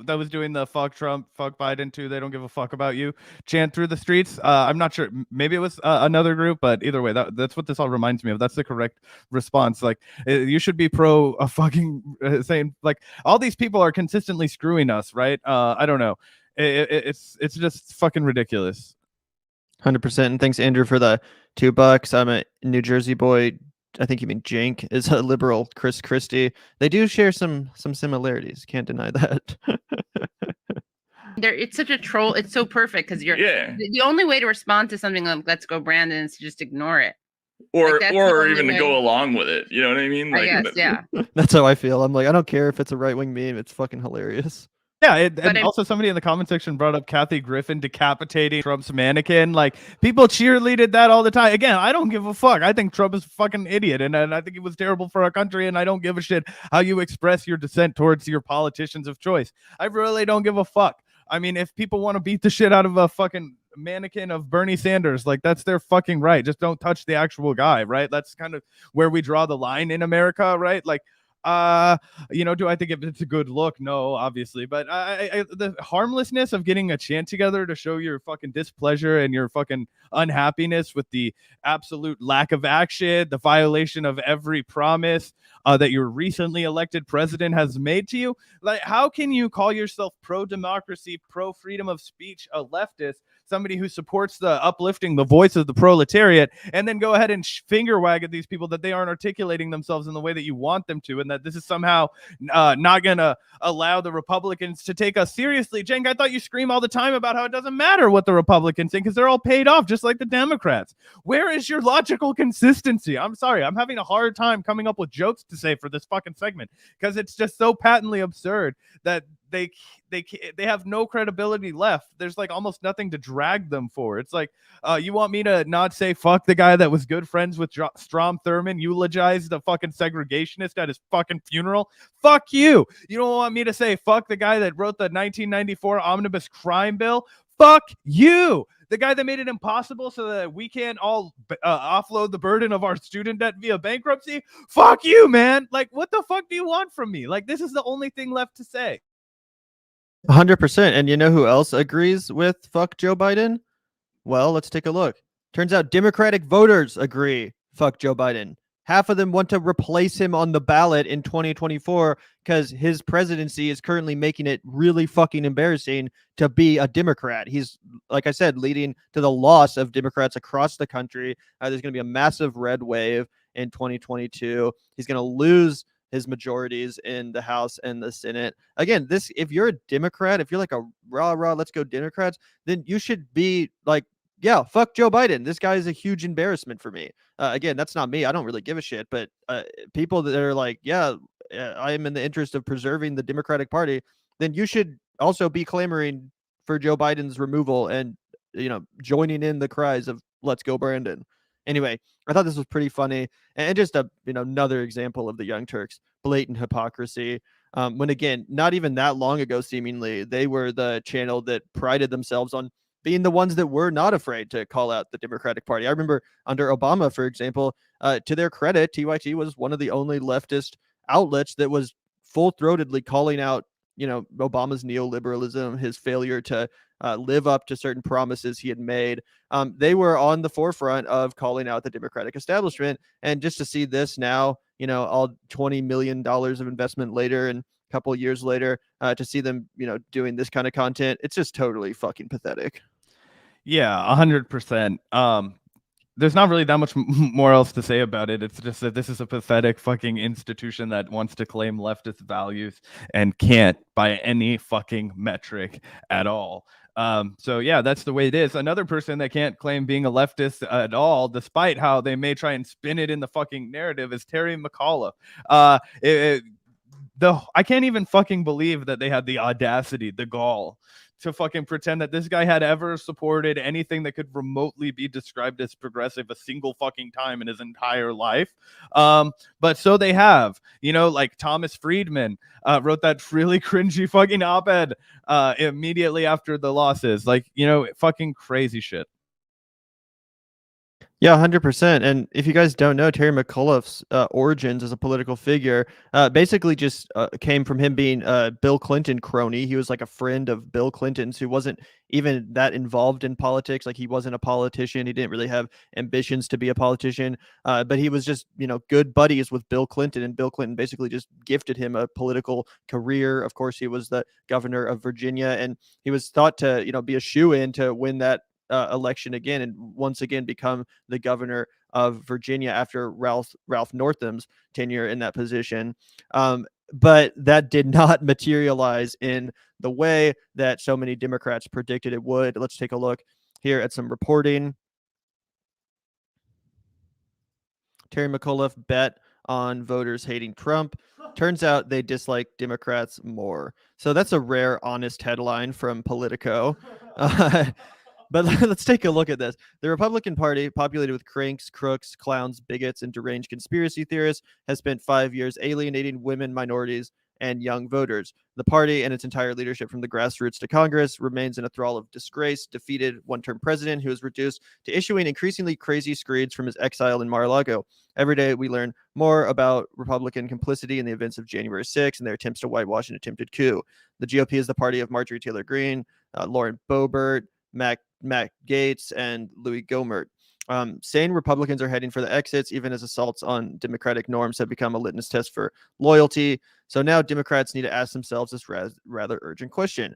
that was doing the "fuck Trump, fuck Biden too. They don't give a fuck about you" chant through the streets. I'm not sure. Maybe it was another group, but either way, that's what this all reminds me of. That's the correct response. Like, you should be pro fucking saying like all these people are consistently screwing us, right? I don't know. It's just fucking ridiculous. 100%. And thanks, Andrew, for the $2. I'm a New Jersey boy. I think you mean Jank is a liberal. Chris Christie. They do share some similarities. Can't deny that. It's such a troll. It's so perfect because the only way to respond to something like "Let's Go Brandon" is to just ignore it, or even to go along with it. You know what I mean? Like, I guess, yeah. That's how I feel. I'm like, I don't care if it's a right wing meme. It's fucking hilarious. Yeah, and also somebody in the comment section brought up Kathy Griffin decapitating Trump's mannequin. Like, people cheerleaded that all the time. Again, I don't give a fuck. I think Trump is a fucking idiot, and I think it was terrible for our country, and I don't give a shit how you express your dissent towards your politicians of choice. I really don't give a fuck. I mean, if people want to beat the shit out of a fucking mannequin of Bernie Sanders, like, that's their fucking right. Just don't touch the actual guy, right? That's kind of where we draw the line in America, right? Like, Do I think it's a good look? No, obviously, but the harmlessness of getting a chant together to show your fucking displeasure and your fucking unhappiness with the absolute lack of action, the violation of every promise that your recently elected president has made to you. Like, how can you call yourself pro-democracy, pro-freedom of speech, a leftist, somebody who supports the uplifting the voice of the proletariat, and then go ahead and finger wag at these people that they aren't articulating themselves in the way that you want them to, and that this is somehow not going to allow the Republicans to take us seriously? Cenk, I thought you scream all the time about how it doesn't matter what the Republicans think because they're all paid off just like the Democrats. Where is your logical consistency? I'm sorry. I'm having a hard time coming up with jokes to say for this fucking segment because it's just so patently absurd that they have no credibility left. There's like almost nothing to drag them for. It's like, you want me to not say fuck the guy that was good friends with Strom Thurmond, eulogized the fucking segregationist at his fucking funeral? Fuck you. You don't want me to say fuck the guy that wrote the 1994 omnibus crime bill? Fuck you. The guy that made it impossible so that we can't all offload the burden of our student debt via bankruptcy? Fuck you, man. Like, what the fuck do you want from me? Like, this is the only thing left to say. 100%. And you know who else agrees with fuck Joe Biden? Well, let's take a look. Turns out Democratic voters agree fuck Joe Biden. Half of them want to replace him on the ballot in 2024 because his presidency is currently making it really fucking embarrassing to be a Democrat. He's, like I said, leading to the loss of Democrats across the country. There's going to be a massive red wave in 2022. He's going to lose his majorities in the House and the Senate. Again, if you're a Democrat, if you're like a rah, let's go Democrats, then you should be like, yeah, fuck Joe Biden. This guy is a huge embarrassment for me. Again, that's not me. I don't really give a shit. But people that are like, yeah, I am in the interest of preserving the Democratic Party, then you should also be clamoring for Joe Biden's removal and, joining in the cries of let's go Brandon. Anyway, I thought this was pretty funny and just another example of the Young Turks' blatant hypocrisy. When again, not even that long ago, seemingly, they were the channel that prided themselves on being the ones that were not afraid to call out the Democratic Party. I remember under Obama, for example, to their credit, TYT was one of the only leftist outlets that was full-throatedly calling out, Obama's neoliberalism, his failure to live up to certain promises he had made. They were on the forefront of calling out the Democratic establishment. And just to see this now, all $20 million of investment later and a couple of years later, to see them, doing this kind of content, it's just totally fucking pathetic. Yeah, 100%. There's not really that much more else to say about it. It's just that this is a pathetic fucking institution that wants to claim leftist values and can't by any fucking metric at all. So yeah, that's the way it is. Another person that can't claim being a leftist at all, despite how they may try and spin it in the fucking narrative, is Terry McAuliffe. I can't even fucking believe that they had the audacity, the gall, to fucking pretend that this guy had ever supported anything that could remotely be described as progressive a single fucking time in his entire life. But so they have, like Thomas Friedman wrote that really cringy fucking op-ed immediately after the losses. Like, fucking crazy shit. Yeah, 100%. And if you guys don't know, Terry McAuliffe's origins as a political figure basically just came from him being a Bill Clinton crony. He was like a friend of Bill Clinton's who wasn't even that involved in politics. Like, he wasn't a politician. He didn't really have ambitions to be a politician, but he was just, good buddies with Bill Clinton. And Bill Clinton basically just gifted him a political career. Of course, he was the governor of Virginia, and he was thought to, be a shoo-in to win that election again and once again become the governor of Virginia after Ralph Northam's tenure in that position. But that did not materialize in the way that so many Democrats predicted it would. Let's take a look here at some reporting. Terry McAuliffe bet on voters hating Trump. Turns out they dislike Democrats more. So that's a rare, honest headline from Politico. But let's take a look at this. The Republican Party, populated with cranks, crooks, clowns, bigots, and deranged conspiracy theorists, has spent 5 years alienating women, minorities, and young voters. The party and its entire leadership from the grassroots to Congress remains in a thrall of disgrace, defeated one-term president who is reduced to issuing increasingly crazy screeds from his exile in Mar-a-Lago. Every day we learn more about Republican complicity in the events of January 6th and their attempts to whitewash an attempted coup. The GOP is the party of Marjorie Taylor Greene, Lauren Boebert, Matt Gaetz, and Louis Gohmert. Sane Republicans are heading for the exits, even as assaults on democratic norms have become a litmus test for loyalty. So now Democrats need to ask themselves this rather urgent question.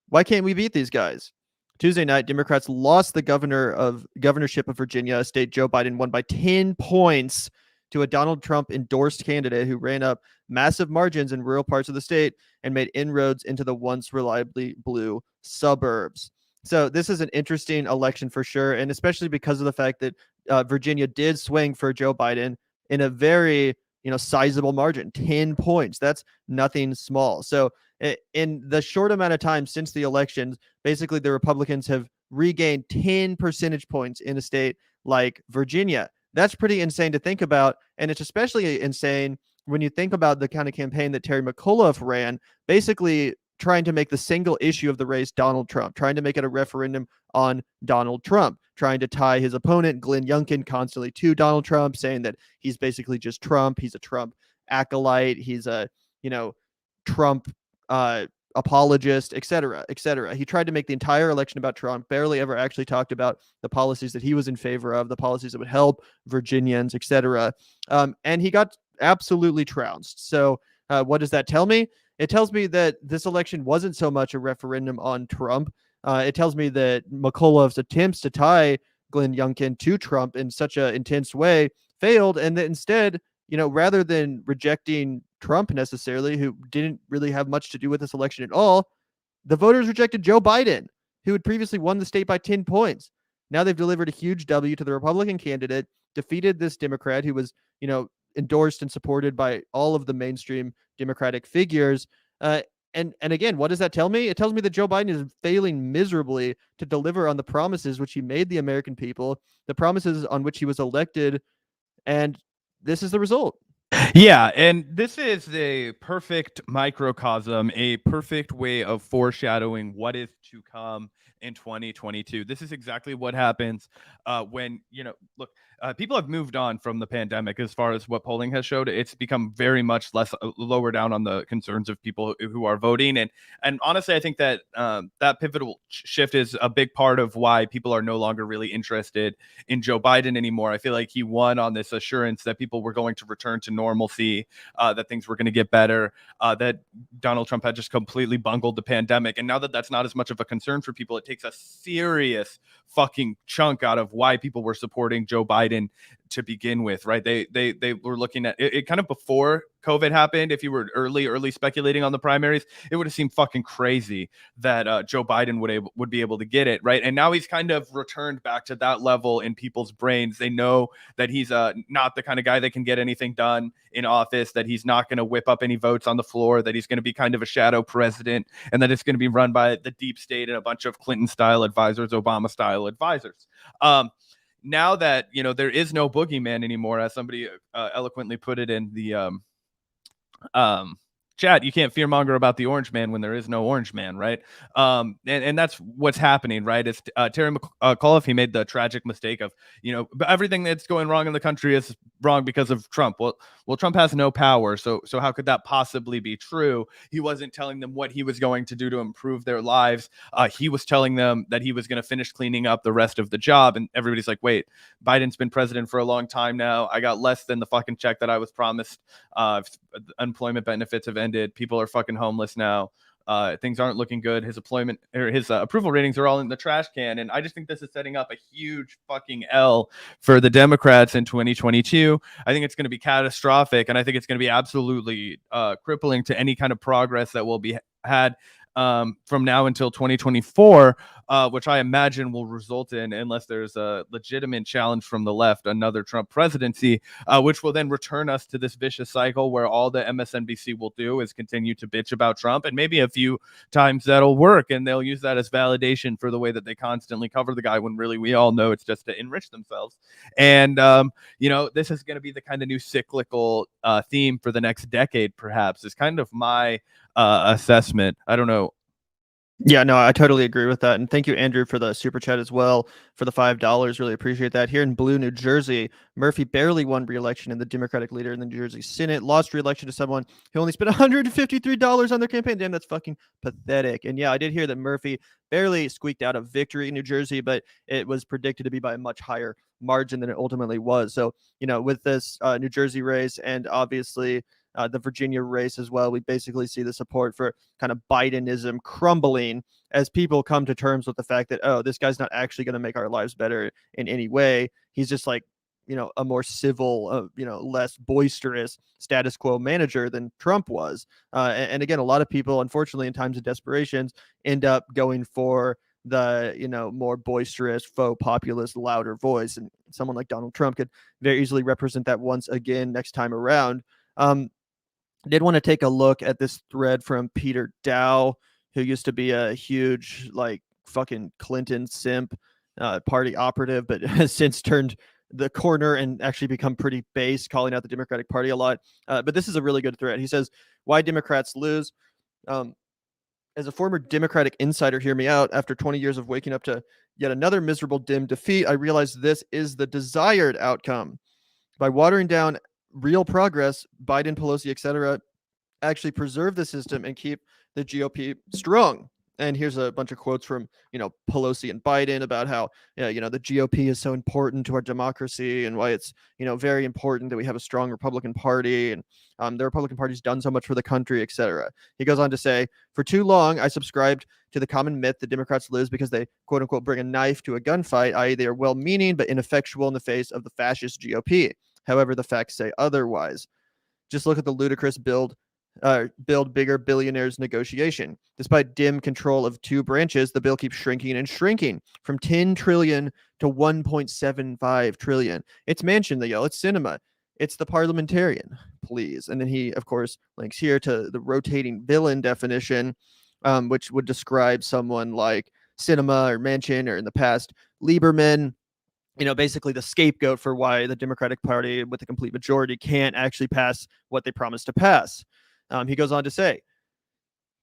Why can't we beat these guys? Tuesday night, Democrats lost the governorship of Virginia, a state Joe Biden won by 10 points to a Donald Trump endorsed candidate who ran up massive margins in rural parts of the state and made inroads into the once reliably blue suburbs. So this is an interesting election for sure, and especially because of the fact that Virginia did swing for Joe Biden in a very sizable margin, 10 points. That's nothing small. So in the short amount of time since the elections, basically the Republicans have regained 10 percentage points in a state like Virginia. That's pretty insane to think about, and it's especially insane when you think about the kind of campaign that Terry McAuliffe ran, basically trying to make the single issue of the race Donald Trump, trying to make it a referendum on Donald Trump, trying to tie his opponent, Glenn Youngkin, constantly to Donald Trump, saying that he's basically just Trump. He's a Trump acolyte. He's a, Trump apologist, et cetera, et cetera. He tried to make the entire election about Trump, barely ever actually talked about the policies that he was in favor of, the policies that would help Virginians, et cetera. And he got absolutely trounced. So what does that tell me? It tells me that this election wasn't so much a referendum on Trump. It tells me that McAuliffe's attempts to tie Glenn Youngkin to Trump in such an intense way failed, and that instead, rather than rejecting Trump necessarily, who didn't really have much to do with this election at all, the voters rejected Joe Biden, who had previously won the state by 10 points. Now they've delivered a huge W to the Republican candidate, defeated this Democrat who was, endorsed and supported by all of the mainstream Democratic figures. And again, what does that tell me? It tells me that Joe Biden is failing miserably to deliver on the promises which he made the American people, the promises on which he was elected, and this is the result. Yeah, and this is a perfect microcosm, a perfect way of foreshadowing what is to come in 2022. This is exactly what happens when, look, people have moved on from the pandemic as far as what polling has showed. It's become very much less lower down on the concerns of people who are voting. And honestly, I think that that pivotal shift is a big part of why people are no longer really interested in Joe Biden anymore. I feel like he won on this assurance that people were going to return to normalcy, that things were going to get better, that Donald Trump had just completely bungled the pandemic. And now that that's not as much of a concern for people, it takes a serious fucking chunk out of why people were supporting Joe Biden to begin with, right? They were looking at it kind of before COVID happened. If you were early speculating on the primaries, it would have seemed fucking crazy that Joe Biden would be able to get it, right? And now he's kind of returned back to that level in people's brains. They know that he's not the kind of guy that can get anything done in office, that he's not going to whip up any votes on the floor, that he's going to be kind of a shadow president, and that it's going to be run by the deep state and a bunch of Clinton-style advisors, Obama-style advisors. Now that, there is no boogeyman anymore, as somebody eloquently put it in the chat, you can't fearmonger about the orange man when there is no orange man, right? And that's what's happening, right? It's Terry McAuliffe, he made the tragic mistake of, everything that's going wrong in the country is wrong because of Trump. Well, Trump has no power, so how could that possibly be true? He wasn't telling them what he was going to do to improve their lives. He was telling them that he was going to finish cleaning up the rest of the job, and everybody's like, wait, Biden's been president for a long time now. I got less than the fucking check that I was promised. Unemployment benefits have ended. People are fucking homeless now. Things aren't looking good. His employment or his approval ratings are all in the trash can. And I just think this is setting up a huge fucking L for the Democrats in 2022. I think it's going to be catastrophic. And I think it's going to be absolutely crippling to any kind of progress that will be had from now until 2024. which I imagine will result in, unless there's a legitimate challenge from the left, another Trump presidency, which will then return us to this vicious cycle where all the MSNBC will do is continue to bitch about Trump, and maybe a few times that'll work, and they'll use that as validation for the way that they constantly cover the guy, when really we all know it's just to enrich themselves. And this is going to be the kind of new cyclical theme for the next decade, perhaps, is kind of my assessment. I don't know. Yeah, no, I totally agree with that. And thank you, Andrew, for the super chat as well, for the $5. Really appreciate that. Here in Blue, New Jersey, Murphy barely won re-election, and the Democratic leader in the New Jersey Senate lost re-election to someone who only spent $153 on their campaign. Damn, that's fucking pathetic. And yeah, I did hear that Murphy barely squeaked out a victory in New Jersey, but it was predicted to be by a much higher margin than it ultimately was. So, with this New Jersey race and obviously the Virginia race as well, we basically see the support for kind of Bidenism crumbling as people come to terms with the fact that, oh, this guy's not actually going to make our lives better in any way. He's just like, a more civil, less boisterous status quo manager than Trump was. And again, a lot of people, unfortunately, in times of desperations, end up going for the, more boisterous, faux populist, louder voice. And someone like Donald Trump could very easily represent that once again next time around. Did want to take a look at this thread from Peter Dow, who used to be a huge, fucking Clinton simp, party operative, but has since turned the corner and actually become pretty base, calling out the Democratic Party a lot. But this is a really good thread. He says, why Democrats lose. As a former Democratic insider, hear me out. After 20 years of waking up to yet another miserable Dem defeat, I realized this is the desired outcome. By watering down real progress, Biden, Pelosi, etc., actually preserve the system and keep the GOP strong. And here's a bunch of quotes from, Pelosi and Biden about how, the GOP is so important to our democracy and why it's, very important that we have a strong Republican Party, and the Republican Party's done so much for the country, etc. He goes on to say, for too long, I subscribed to the common myth that Democrats lose because they, quote unquote, bring a knife to a gunfight, i.e. they are well-meaning but ineffectual in the face of the fascist GOP. However, the facts say otherwise. Just look at the ludicrous build bigger billionaires negotiation. Despite dim control of two branches, the bill keeps shrinking and shrinking from 10 trillion to 1.75 trillion. It's Manchin, it's cinema. It's the parliamentarian, please. And then he, of course, links here to the rotating villain definition, which would describe someone like Cinema or Manchin, or in the past, Lieberman, basically the scapegoat for why the Democratic Party with a complete majority can't actually pass what they promised to pass. He goes on to say,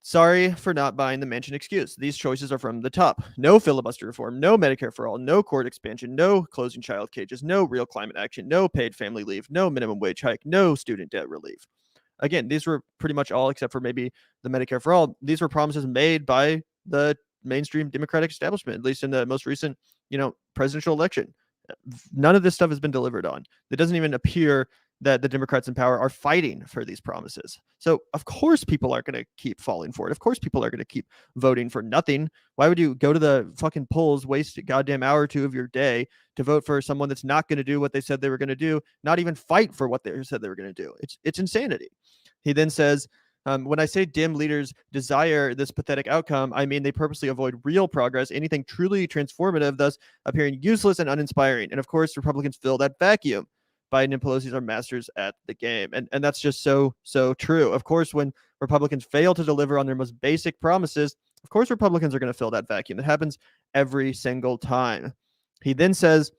sorry for not buying the Manchin excuse. These choices are from the top. No filibuster reform, no Medicare for all, no court expansion, no closing child cages, no real climate action, no paid family leave, no minimum wage hike, no student debt relief. Again, these were pretty much all, except for maybe the Medicare for all. These were promises made by the mainstream Democratic establishment, at least in the most recent, presidential election. None of this stuff has been delivered on. It doesn't even appear that the Democrats in power are fighting for these promises. So of course people are going to keep falling for it. Of course people are going to keep voting for nothing. Why would you go to the fucking polls, waste a goddamn hour or two of your day to vote for someone that's not going to do what they said they were going to do, not even fight for what they said they were going to do? It's insanity. He then says, when I say dim leaders desire this pathetic outcome, I mean they purposely avoid real progress, anything truly transformative, thus appearing useless and uninspiring. And of course, Republicans fill that vacuum. Biden and Pelosi are masters at the game. And that's just so true. Of course, when Republicans fail to deliver on their most basic promises, of course, Republicans are going to fill that vacuum. That happens every single time. He then says,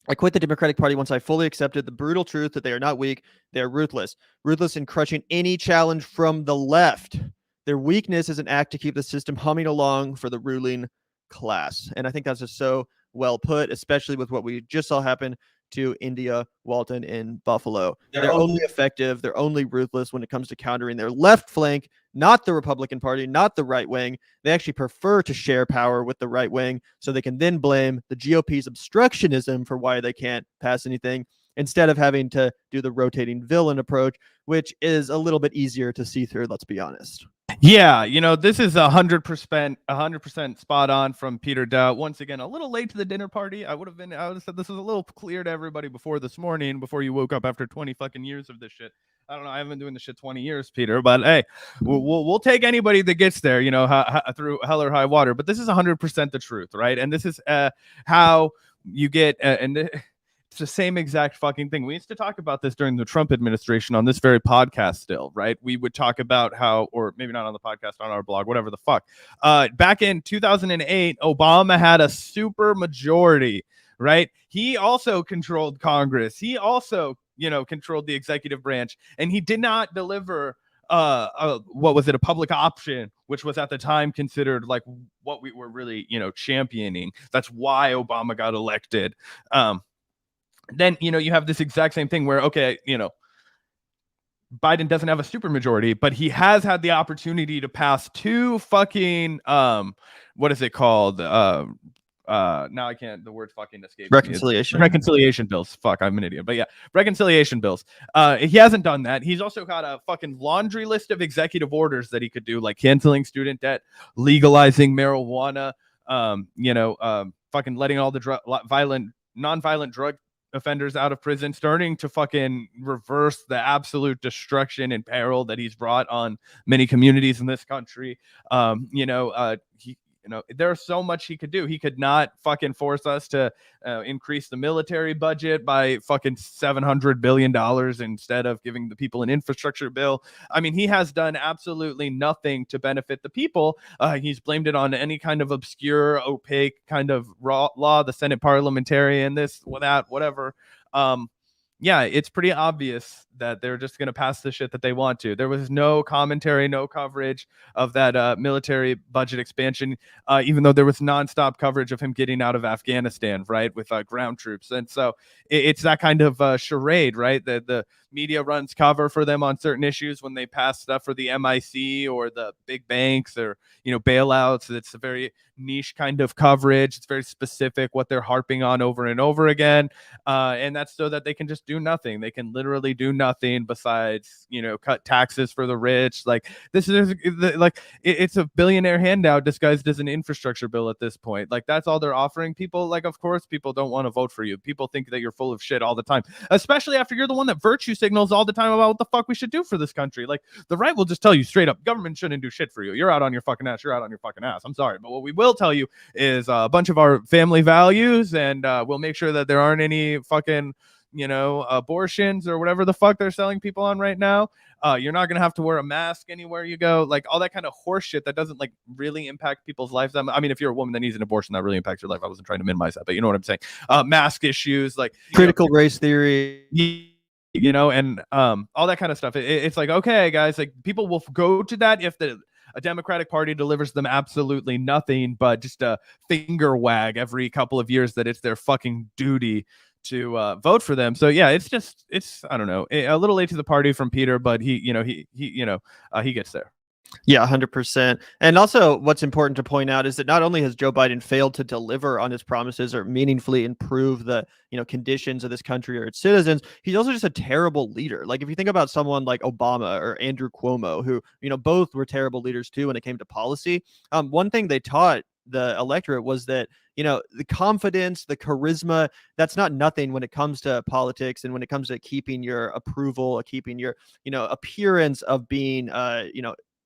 I quit the Democratic Party once I fully accepted the brutal truth that they are not weak, they are ruthless. Ruthless in crushing any challenge from the left. Their weakness is an act to keep the system humming along for the ruling class. And I think that's just so well put, especially with what we just saw happen to India, Walton, and Buffalo. They're only effective, they're only ruthless when it comes to countering their left flank, not the Republican Party, not the right wing. They actually prefer to share power with the right wing so they can then blame the GOP's obstructionism for why they can't pass anything, instead of having to do the rotating villain approach, which is a little bit easier to see through, let's be honest. Yeah, this is 100% spot on from Peter Dow. Once again, a little late to the dinner party. I would have said this was a little clear to everybody before this morning, before you woke up after 20 fucking years of this shit. I don't know. I haven't been doing this shit 20 years, Peter, but hey, we'll take anybody that gets there, you know, through hell or high water. But this is 100% the truth, right? And this is how you get, it's the same exact fucking thing. We used to talk about this during the Trump administration on this very podcast still, right? We would talk about how, or maybe not on the podcast, on our blog, whatever the fuck. Back in 2008, Obama had a super majority, right? He also controlled Congress. He also, you know, controlled the executive branch, and he did not deliver what was it, a public option, which was at the time considered like what we were really, you know, championing. That's why Obama got elected. Then, you know, you have this exact same thing where, okay, you know, Biden doesn't have a supermajority, but he has had the opportunity to pass two fucking what is it called? Now I can't, the word fucking escapes reconciliation. Reconciliation bills. Fuck, I'm an idiot. But yeah, reconciliation bills. He hasn't done that. He's also got a fucking laundry list of executive orders that he could do, like canceling student debt, legalizing marijuana, fucking letting all the non-violent drug offenders out of prison, starting to fucking reverse the absolute destruction and peril that he's brought on many communities in this country. There's so much he could do. He could not fucking force us to increase the military budget by fucking $700 billion instead of giving the people an infrastructure bill. I mean, he has done absolutely nothing to benefit the people. He's blamed it on any kind of obscure, opaque kind of law, the Senate parliamentarian, this, that, whatever. Yeah, it's pretty obvious that they're just going to pass the shit that they want to. There was no commentary, no coverage of that military budget expansion, even though there was nonstop coverage of him getting out of Afghanistan, right, with ground troops. And so it's that kind of charade, right, that the media runs cover for them on certain issues when they pass stuff for the MIC or the big banks or, you know, bailouts. It's a very niche kind of coverage. It's very specific what they're harping on over and over again. And that's so that they can just do nothing. They can literally do nothing besides, you know, cut taxes for the rich. Like this is like it's a billionaire handout disguised as an infrastructure bill at this point. Like that's all they're offering people. Like, of course, people don't want to vote for you. People think that you're full of shit all the time, especially after you're the one that virtue signals all the time about what the fuck we should do for this country. Like the right will just tell you straight up, government shouldn't do shit for you. You're out on your fucking ass. You're out on your fucking ass. I'm sorry. But what we will tell you is a bunch of our family values, and we'll make sure that there aren't any fucking, you know, abortions or whatever the fuck they're selling people on right now. You're not gonna have to wear a mask anywhere you go, like all that kind of horse shit that doesn't like really impact people's lives. I mean, if you're a woman that needs an abortion, that really impacts your life. I wasn't trying to minimize that, but you know what I'm saying. Mask issues, like critical race theory, you know, and all that kind of stuff. It's like, okay, guys, like people will go to that if a Democratic Party delivers them absolutely nothing but just a finger wag every couple of years that it's their fucking duty to vote for them. So yeah, it's I don't know, a little late to the party from Peter, but he gets there. Yeah, 100%. And also what's important to point out is that not only has Joe Biden failed to deliver on his promises or meaningfully improve the, you know, conditions of this country or its citizens, he's also just a terrible leader. Like if you think about someone like Obama or Andrew Cuomo, who, you know, both were terrible leaders too when it came to policy. One thing they taught the electorate was that, you know, the confidence, the charisma, that's not nothing when it comes to politics and when it comes to keeping your approval, keeping your, you know, appearance of being,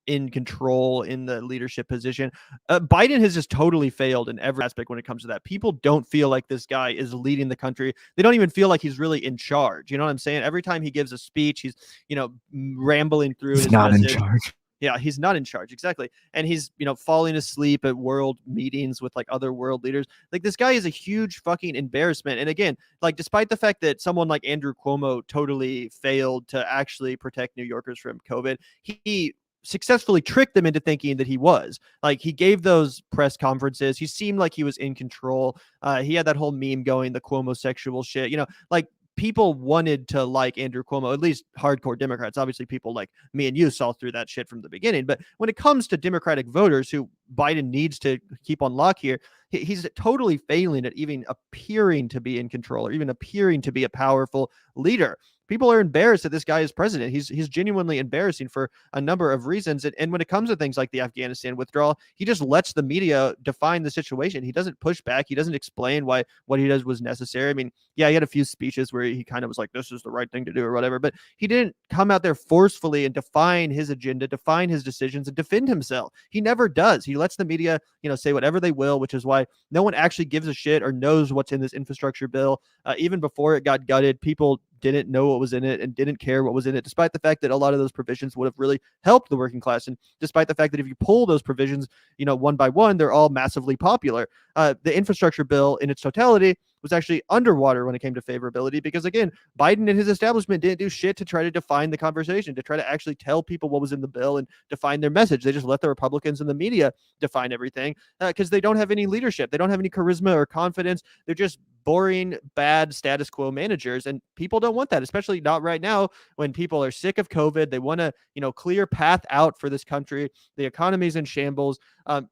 in control in the leadership position. Biden has just totally failed in every aspect when it comes to that. People don't feel like this guy is leading the country. They don't even feel like he's really in charge. You know what I'm saying? Every time he gives a speech, he's, you know, rambling through his message. In charge. Yeah, he's not in charge. Exactly. And he's, you know, falling asleep at world meetings with like other world leaders. Like this guy is a huge fucking embarrassment. And again, like despite the fact that someone like Andrew Cuomo totally failed to actually protect New Yorkers from COVID, he successfully tricked them into thinking that he was. Like he gave those press conferences. He seemed like he was in control. He had that whole meme going, the Cuomo sexual shit, you know, like people wanted to like Andrew Cuomo, at least hardcore Democrats. Obviously people like me and you saw through that shit from the beginning. But when it comes to Democratic voters who Biden needs to keep on lock here, he's totally failing at even appearing to be in control or even appearing to be a powerful leader. people are embarrassed that this guy is president. He's genuinely embarrassing for a number of reasons. And when it comes to things like the Afghanistan withdrawal, he just lets the media define the situation. He doesn't push back. He doesn't explain why what he does was necessary. I mean, yeah, he had a few speeches where he kind of was like, this is the right thing to do or whatever, but he didn't come out there forcefully and define his agenda, define his decisions, and defend himself. He never does. He lets the media, say whatever they will, which is why no one actually gives a shit or knows what's in this infrastructure bill. Even before it got gutted, people didn't know what was in it and didn't care what was in it, despite the fact that a lot of those provisions would have really helped the working class. And despite the fact that if you pull those provisions, one by one, they're all massively popular. The infrastructure bill in its totality was actually underwater when it came to favorability because, again, Biden and his establishment didn't do shit to try to define the conversation, to try to actually tell people what was in the bill and define their message. They just let the Republicans and the media define everything because they don't have any leadership. They don't have any charisma or confidence. They're just boring, bad status quo managers, and people don't want that, especially not right now when people are sick of COVID. They want to, clear path out for this country. The economy's in shambles.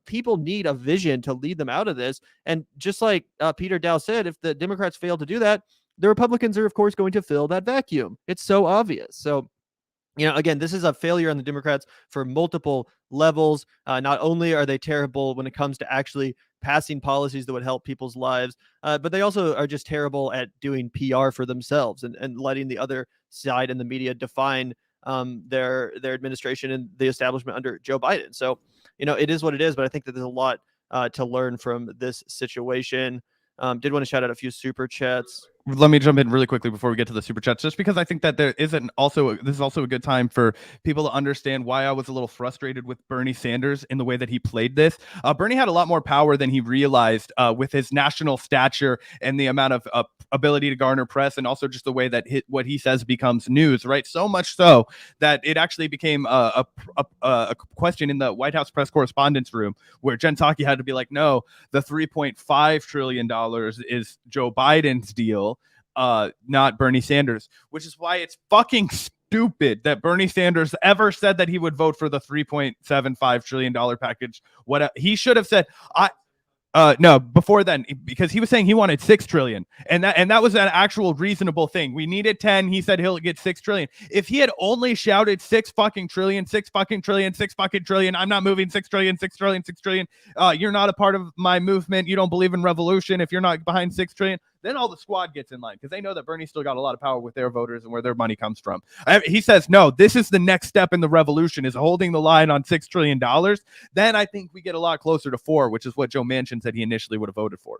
People need a vision to lead them out of this. And just like Peter Dow said, if the Democrats fail to do that, the Republicans are, of course, going to fill that vacuum. It's so obvious. So, again, this is a failure on the Democrats for multiple levels. Not only are they terrible when it comes to actually passing policies that would help people's lives, but they also are just terrible at doing PR for themselves and letting the other side and the media define their administration and the establishment under Joe Biden. So, it is what it is, but I think that there's a lot to learn from this situation. Did want to shout out a few super chats. Let me jump in really quickly before we get to the super chats, just because I think that this is also a good time for people to understand why I was a little frustrated with Bernie Sanders in the way that he played this. Bernie had a lot more power than he realized with his national stature and the amount of ability to garner press, and also just the way that what he says becomes news, right? So much so that it actually became a question in the White House press correspondence room where Jen Psaki had to be like, no, the $3.5 trillion is Joe Biden's deal. Not Bernie Sanders, which is why it's fucking stupid that Bernie Sanders ever said that he would vote for the $3.75 trillion package. What he should have said, no, before then, because he was saying he wanted 6 trillion, and that was an actual reasonable thing. We needed 10. He said he'll get 6 trillion. If he had only shouted 6 fucking trillion, 6 fucking trillion, 6 fucking trillion, I'm not moving 6 trillion, 6 trillion, 6 trillion. You're not a part of my movement. You don't believe in revolution. If you're not behind 6 trillion, then all the squad gets in line because they know that Bernie still got a lot of power with their voters and where their money comes from. He says, no, this is the next step in the revolution, is holding the line on $6 trillion. Then I think we get a lot closer to 4, which is what Joe Manchin said he initially would have voted for.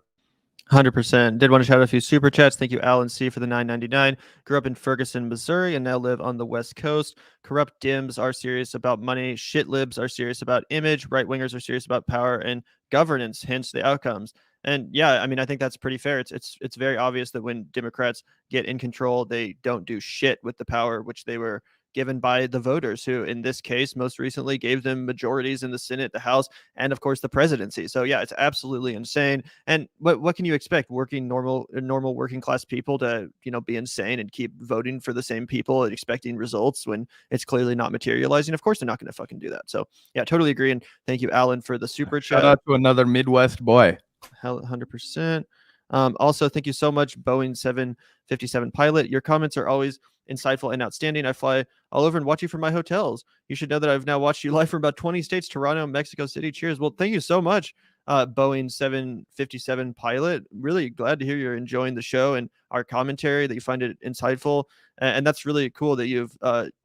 100%. Did want to shout out a few super chats. Thank you, Alan C, for the $9.99. Grew up in Ferguson, Missouri, and now live on the West Coast. Corrupt Dims are serious about money. Shit libs are serious about image. Right wingers are serious about power and governance, hence the outcomes. And yeah, I mean, I think that's pretty fair. It's very obvious that when Democrats get in control, they don't do shit with the power which they were given by the voters, who in this case most recently gave them majorities in the Senate, the House, and of course the presidency. So yeah, it's absolutely insane. And what can you expect? Normal working class people to be insane and keep voting for the same people and expecting results when it's clearly not materializing? Of course they're not going to fucking do that. So yeah, totally agree. And thank you, Alan, for the super chat. Shout out to another Midwest boy. 100%. Also, thank you so much, Boeing 757 pilot. Your comments are always insightful and outstanding. I fly all over and watch you from my hotels. You should know that I've now watched you live from about 20 states, Toronto, Mexico City. Cheers. Well, thank you so much, Boeing 757 pilot. Really glad to hear you're enjoying the show and our commentary, that you find it insightful. And that's really cool that you've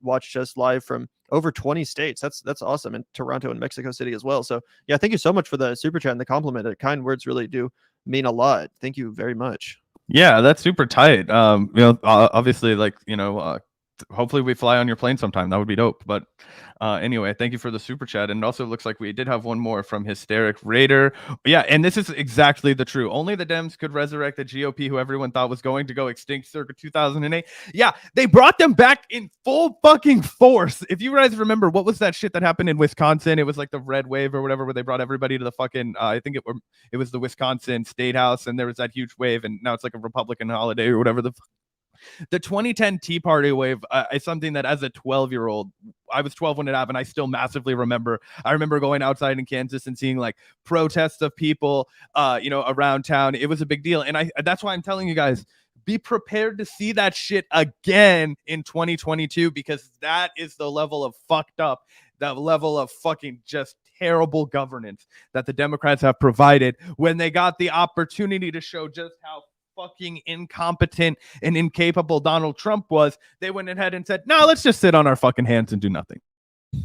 watched us live from over 20 states. That's awesome. And Toronto and Mexico City as well. So yeah, thank you so much for the super chat and the compliment. The kind words really do mean a lot. Thank you very much. Yeah, that's super tight. Obviously, hopefully we fly on your plane sometime. That would be dope. But anyway, thank you for the super chat. And it also looks like we did have one more from Hysteric Raider. Yeah, and this is exactly the truth. Only the Dems could resurrect the GOP, who everyone thought was going to go extinct circa 2008. Yeah, they brought them back in full fucking force. If you guys remember, what was that shit that happened in Wisconsin? It was like the red wave or whatever, where they brought everybody to the fucking, I think it was the Wisconsin State House, and there was that huge wave, and now it's like a Republican holiday or whatever the 2010 Tea Party wave is something that, as a 12-year-old, I was 12 when it happened. I still massively remember. I remember going outside in Kansas and seeing like protests of people, around town. It was a big deal. And that's why I'm telling you guys, be prepared to see that shit again in 2022, because that is the level of fucked up, the level of fucking just terrible governance that the Democrats have provided when they got the opportunity to show just how fucking incompetent and incapable Donald Trump was. They went ahead and said, no, let's just sit on our fucking hands and do nothing.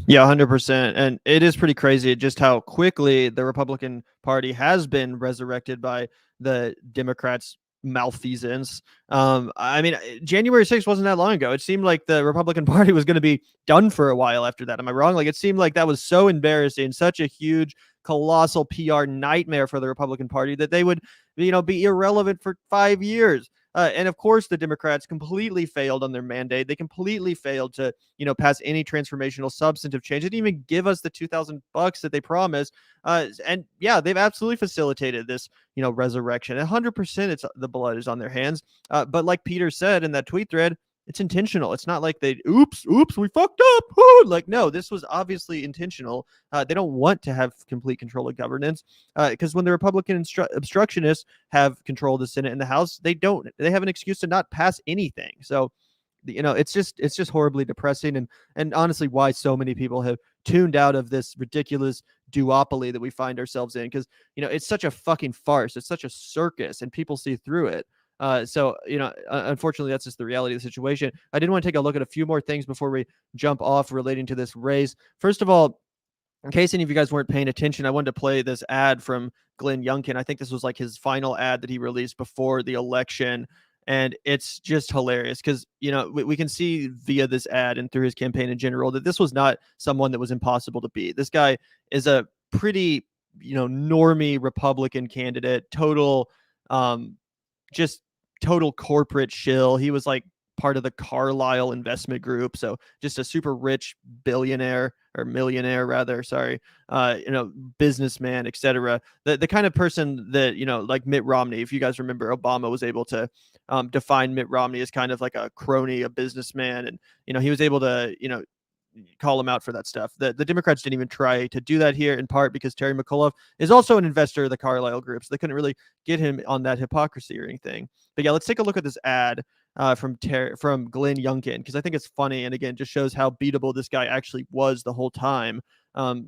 Yeah, 100%. And it is pretty crazy just how quickly the Republican Party has been resurrected by the Democrats' malfeasance. I mean, January 6th wasn't that long ago. It seemed like the Republican Party was going to be done for a while after that. Am I wrong? Like, it seemed like that was so embarrassing, such a huge, colossal PR nightmare for the Republican Party that they would, be irrelevant for 5 years. And of course, the Democrats completely failed on their mandate. They completely failed to, pass any transformational substantive change. They didn't even give us the $2,000 that they promised. And yeah, they've absolutely facilitated this, resurrection. 100%, it's the blood is on their hands. But like Peter said in that tweet thread, it's intentional. It's not like they, oops, we fucked up. Woo! Like, no, this was obviously intentional. They don't want to have complete control of governance, because when the Republican obstructionists have control of the Senate and the House, they have an excuse to not pass anything. So, it's just horribly depressing, and honestly why so many people have tuned out of this ridiculous duopoly that we find ourselves in, because it's such a fucking farce. It's such a circus, and people see through it. So, unfortunately, that's just the reality of the situation. I did want to take a look at a few more things before we jump off relating to this race. First of all, in case any of you guys weren't paying attention, I wanted to play this ad from Glenn Youngkin. I think this was like his final ad that he released before the election. And it's just hilarious because, we can see via this ad and through his campaign in general that this was not someone that was impossible to beat. This guy is a pretty, normie Republican candidate, total, just total corporate shill. He was like part of the Carlyle investment group. So just a super rich billionaire or millionaire rather, businessman, etc. The kind of person that, like Mitt Romney, if you guys remember, Obama was able to define Mitt Romney as kind of like a crony, a businessman. And, he was able to, call him out for that stuff. The Democrats didn't even try to do that here, in part because Terry McAuliffe is also an investor of the Carlyle Group, so they couldn't really get him on that hypocrisy or anything. But yeah, let's take a look at this ad from Glenn Youngkin, because I think it's funny, and again, just shows how beatable this guy actually was the whole time.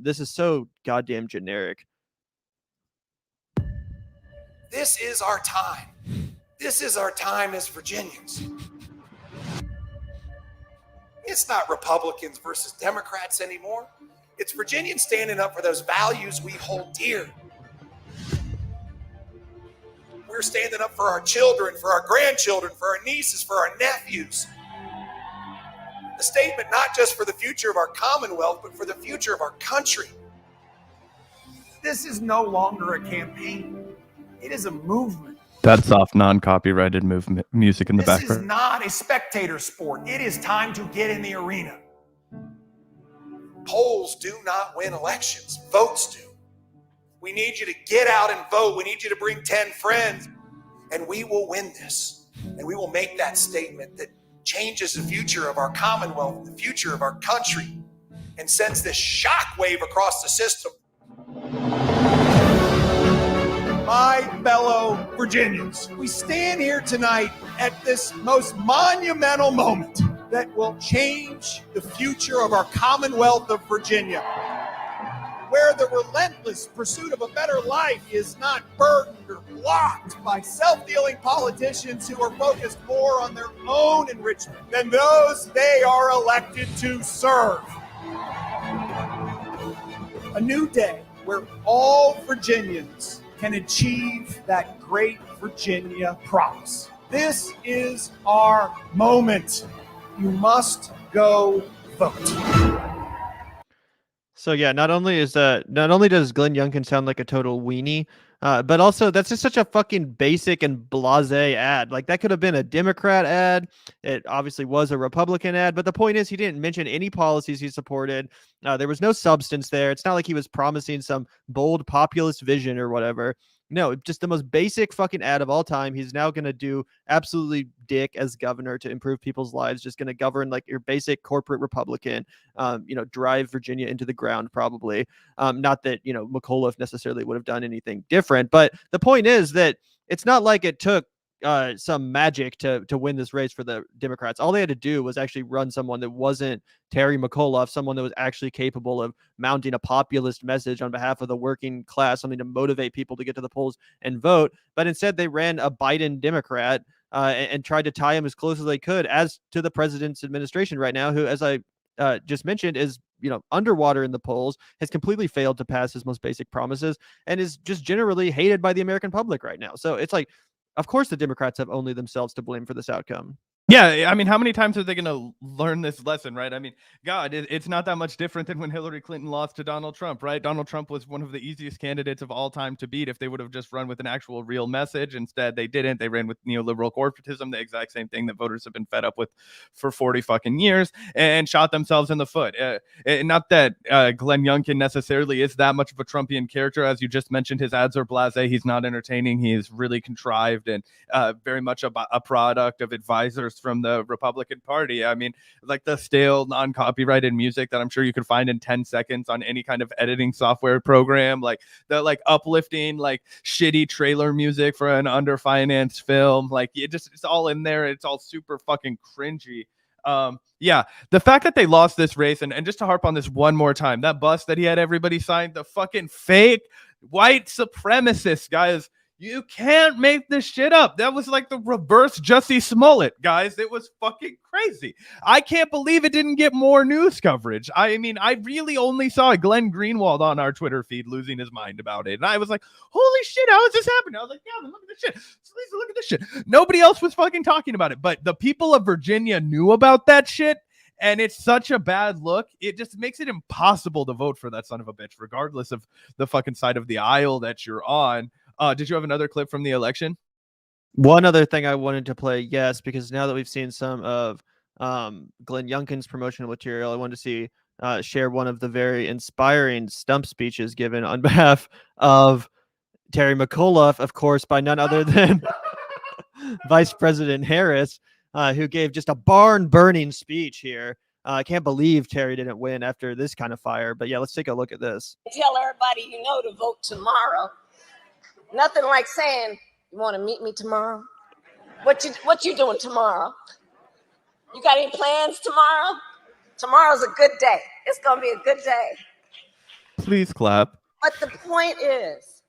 This is so goddamn generic. This is our time. This is our time as Virginians. It's not Republicans versus Democrats anymore. It's Virginians standing up for those values we hold dear. We're standing up for our children, for our grandchildren, for our nieces, for our nephews. A statement not just for the future of our Commonwealth, but for the future of our country. This is no longer a campaign. It is a movement. That's off non-copyrighted music in the background. This is not a spectator sport. It is time to get in the arena. Polls do not win elections. Votes do. We need you to get out and vote. We need you to bring 10 friends, and we will win this. And we will make that statement that changes the future of our Commonwealth, the future of our country, and sends this shockwave across the system. My fellow Virginians, we stand here tonight at this most monumental moment that will change the future of our Commonwealth of Virginia, where the relentless pursuit of a better life is not burdened or blocked by self-dealing politicians who are focused more on their own enrichment than those they are elected to serve. A new day where all Virginians can achieve that great Virginia promise. This is our moment. You must go vote. So yeah, not only does Glenn Youngkin sound like a total weenie, but also that's just such a fucking basic and blasé ad. Like, that could have been a Democrat ad. It obviously was a Republican ad, but the point is he didn't mention any policies he supported. There was no substance there. It's not like he was promising some bold populist vision or whatever. No, just the most basic fucking ad of all time. He's now going to do absolutely dick as governor to improve people's lives. Just going to govern like your basic corporate Republican, drive Virginia into the ground probably. Not that, McAuliffe necessarily would have done anything different. But the point is that it's not like it took some magic to win this race for the Democrats. All they had to do was actually run someone that wasn't Terry McAuliffe, someone that was actually capable of mounting a populist message on behalf of the working class, something to motivate people to get to the polls and vote. But instead, they ran a Biden Democrat and tried to tie him as close as they could as to the president's administration right now, who, as I just mentioned, is underwater in the polls, has completely failed to pass his most basic promises, and is just generally hated by the American public right now. So it's like, of course, the Democrats have only themselves to blame for this outcome. Yeah, I mean, how many times are they going to learn this lesson, right? I mean, God, it's not that much different than when Hillary Clinton lost to Donald Trump, right? Donald Trump was one of the easiest candidates of all time to beat if they would have just run with an actual real message. Instead, they didn't. They ran with neoliberal corporatism, the exact same thing that voters have been fed up with for 40 fucking years, and shot themselves in the foot. Not that Glenn Youngkin necessarily is that much of a Trumpian character. As you just mentioned, his ads are blasé. He's not entertaining. He is really contrived and very much a product of advisors from the Republican Party. I mean, like the stale, non-copyrighted music that I'm sure you could find in 10 seconds on any kind of editing software program, like the uplifting, shitty trailer music for an underfinanced film. It's all in there. It's all super fucking cringy. Yeah, the fact that they lost this race, and just to harp on this one more time, that bus that he had everybody sign, the fucking fake white supremacists, guys. You can't make this shit up. That was like the reverse Jussie Smollett, guys. It was fucking crazy. I can't believe it didn't get more news coverage. I mean, I really only saw Glenn Greenwald on our Twitter feed losing his mind about it. And I was like, holy shit, how is this happening? I was like, yeah, look at this shit. Lisa, look at this shit. Nobody else was fucking talking about it. But the people of Virginia knew about that shit. And it's such a bad look. It just makes it impossible to vote for that son of a bitch, regardless of the fucking side of the aisle that you're on. Did you have another clip from the election? One other thing I wanted to play, yes, because now that we've seen some of Glenn Youngkin's promotional material, I wanted to share one of the very inspiring stump speeches given on behalf of Terry McAuliffe, of course, by none other than Vice President Harris, who gave just a barn-burning speech here. I can't believe Terry didn't win after this kind of fire. But yeah, let's take a look at this. Tell everybody to vote tomorrow. Nothing like saying, you want to meet me tomorrow? What you doing tomorrow? You got any plans tomorrow? Tomorrow's a good day. It's going to be a good day. Please clap. But the point is.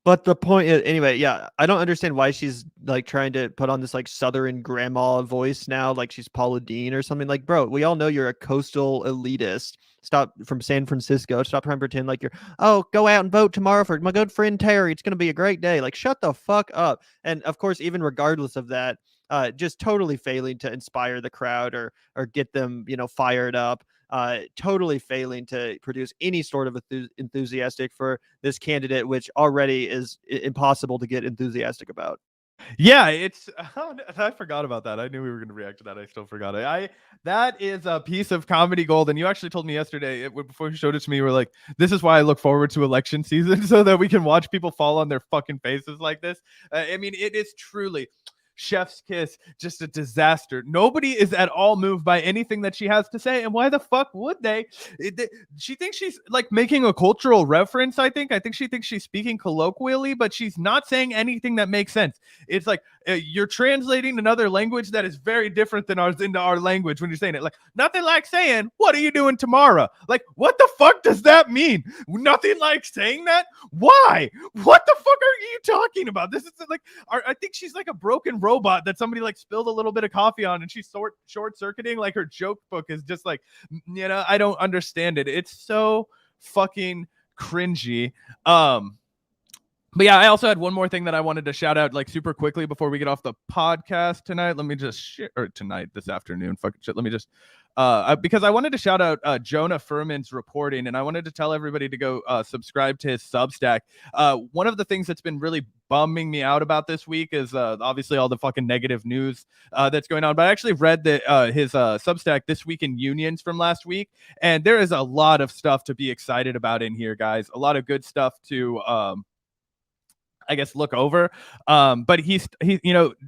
But the point is, anyway, yeah, I don't understand why she's trying to put on this Southern grandma voice now, like she's Paula Deen or something. Like, bro, we all know you're a coastal elitist. Stop, from San Francisco. Stop trying to pretend like you're, go out and vote tomorrow for my good friend Terry. It's going to be a great day. Shut the fuck up. And of course, even regardless of that, just totally failing to inspire the crowd or get them, fired up. Totally failing to produce any sort of enthusiastic for this candidate, which already is impossible to get enthusiastic about. Yeah, I forgot about that. I knew we were going to react to that. I still forgot it. That is a piece of comedy gold. And you actually told me yesterday, before you showed it to me, you were like, this is why I look forward to election season, so that we can watch people fall on their fucking faces like this. I mean, it is truly chef's kiss, just a disaster. Nobody is at all moved by anything that she has to say, and why the fuck would they? She thinks she's making a cultural reference. I think she thinks she's speaking colloquially, but she's not saying anything that makes sense. It's like you're translating another language that is very different than ours into our language when you're saying it. Nothing like saying, what are you doing tomorrow? What the fuck does that mean? Nothing like saying that? Why? What the fuck are you talking about? This is I think she's like a broken robot that somebody spilled a little bit of coffee on, and she's short-circuiting. Her joke book is just I don't understand it. It's so fucking cringy. But yeah, I also had one more thing that I wanted to shout out super quickly before we get off the podcast tonight. Let me just share, or this afternoon. Fucking shit. Let me just because I wanted to shout out Jonah Furman's reporting, and I wanted to tell everybody to go subscribe to his Substack. One of the things that's been really bumming me out about this week is obviously all the fucking negative news that's going on. But I actually read his Substack This Week in Unions from last week, and there is a lot of stuff to be excited about in here, guys. A lot of good stuff to I guess look over. But he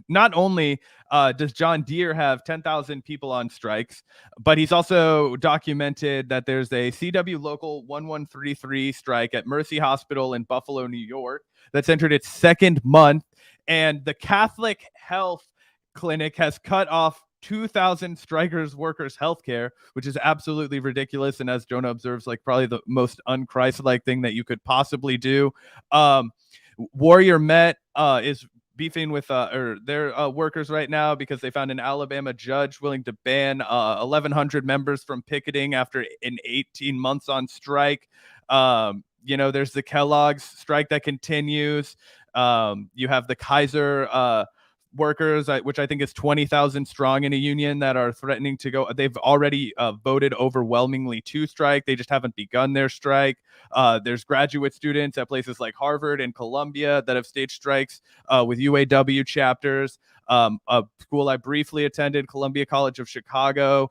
not only does John Deere have 10,000 people on strikes, but he's also documented that there's a CW Local 1133 strike at Mercy Hospital in Buffalo, New York, that's entered its second month. And the Catholic Health Clinic has cut off 2,000 strikers workers healthcare, which is absolutely ridiculous, and as Jonah observes, like probably the most unchrist-like thing that you could possibly do. Warrior Met is beefing with their workers right now because they found an Alabama judge willing to ban 1,100 members from picketing after an 18 months on strike. There's the Kellogg's strike that continues. You have the Kaiser workers, which I think is 20,000 strong in a union, that are threatening to go. They've already voted overwhelmingly to strike. They just haven't begun their strike. There's graduate students at places like Harvard and Columbia that have staged strikes with UAW chapters. A school I briefly attended, Columbia College of Chicago,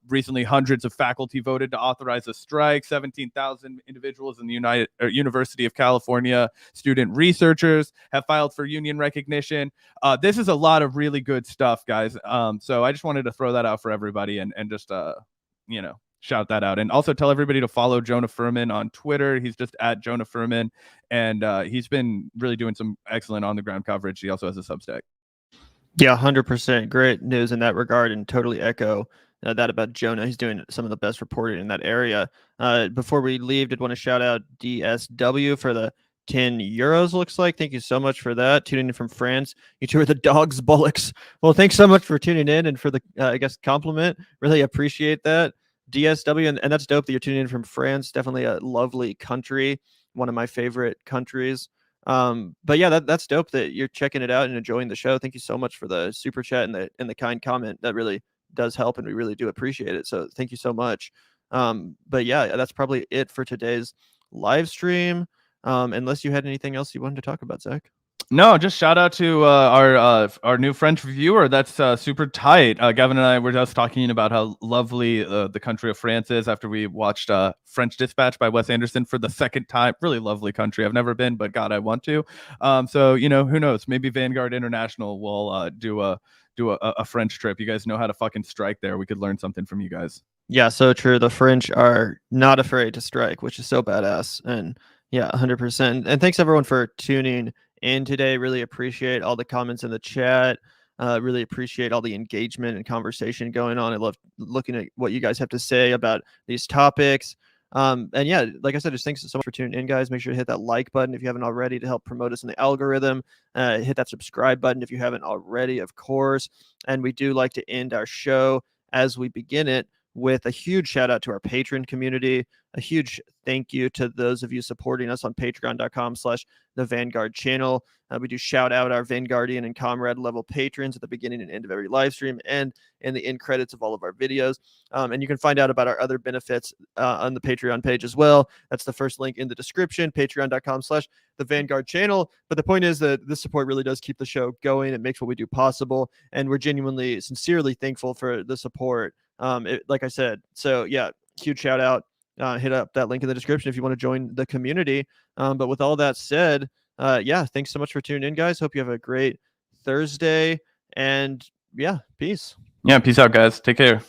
recently hundreds of faculty voted to authorize a strike. 17,000 individuals in the University of California student researchers have filed for union recognition. This is a lot of really good stuff, guys. So I just wanted to throw that out for everybody and just shout that out, and also tell everybody to follow Jonah Furman on Twitter. He's just at Jonah Furman, and he's been really doing some excellent on the ground coverage. He also has a Substack. Yeah, 100% great news in that regard, and totally echo that about Jonah. He's doing some of the best reporting in that area. Before we leave, did want to shout out DSW for the 10 euros, looks like. Thank you so much for that. Tuning in from France. You two are the dogs bollocks. Well, thanks so much for tuning in and for the, compliment. Really appreciate that. DSW, and that's dope that you're tuning in from France. Definitely a lovely country. One of my favorite countries. But yeah, that's dope that you're checking it out and enjoying the show. Thank you so much for the super chat and the kind comment. That really does help, and we really do appreciate it. So thank you so much. But yeah, that's probably it for today's live stream. Unless you had anything else you wanted to talk about, Zach. No, just shout out to our new French viewer. That's super tight. Gavin and I were just talking about how lovely the country of France is after we watched French Dispatch by Wes Anderson for the second time. Really lovely country. I've never been, but God, I want to. So who knows? Maybe Vanguard International will do a French trip. You guys know how to fucking strike there. We could learn something from you guys. Yeah, so true. The French are not afraid to strike, which is so badass. And yeah, 100%. And thanks everyone for tuning in today. Really appreciate all the comments in the chat. Really appreciate all the engagement and conversation going on. I love looking at what you guys have to say about these topics. And yeah, like I said, just thanks so much for tuning in, guys. Make sure to hit that like button if you haven't already to help promote us in the algorithm. Hit that subscribe button if you haven't already, of course. And we do like to end our show as we begin it with a huge shout out to our patron community. A huge thank you to those of you supporting us on patreon.com/the Vanguard channel. We do shout out our Vanguardian and Comrade level patrons at the beginning and end of every live stream and in the end credits of all of our videos. And you can find out about our other benefits on the Patreon page as well. That's the first link in the description, patreon.com/the Vanguard channel. But the point is that this support really does keep the show going. It makes what we do possible. And we're genuinely, sincerely thankful for the support. Like I said, so yeah, huge shout out. Hit up that link in the description if you want to join the community. But with all that said, yeah, thanks so much for tuning in, guys. Hope you have a great Thursday. And yeah, peace. Yeah, peace out, guys. Take care.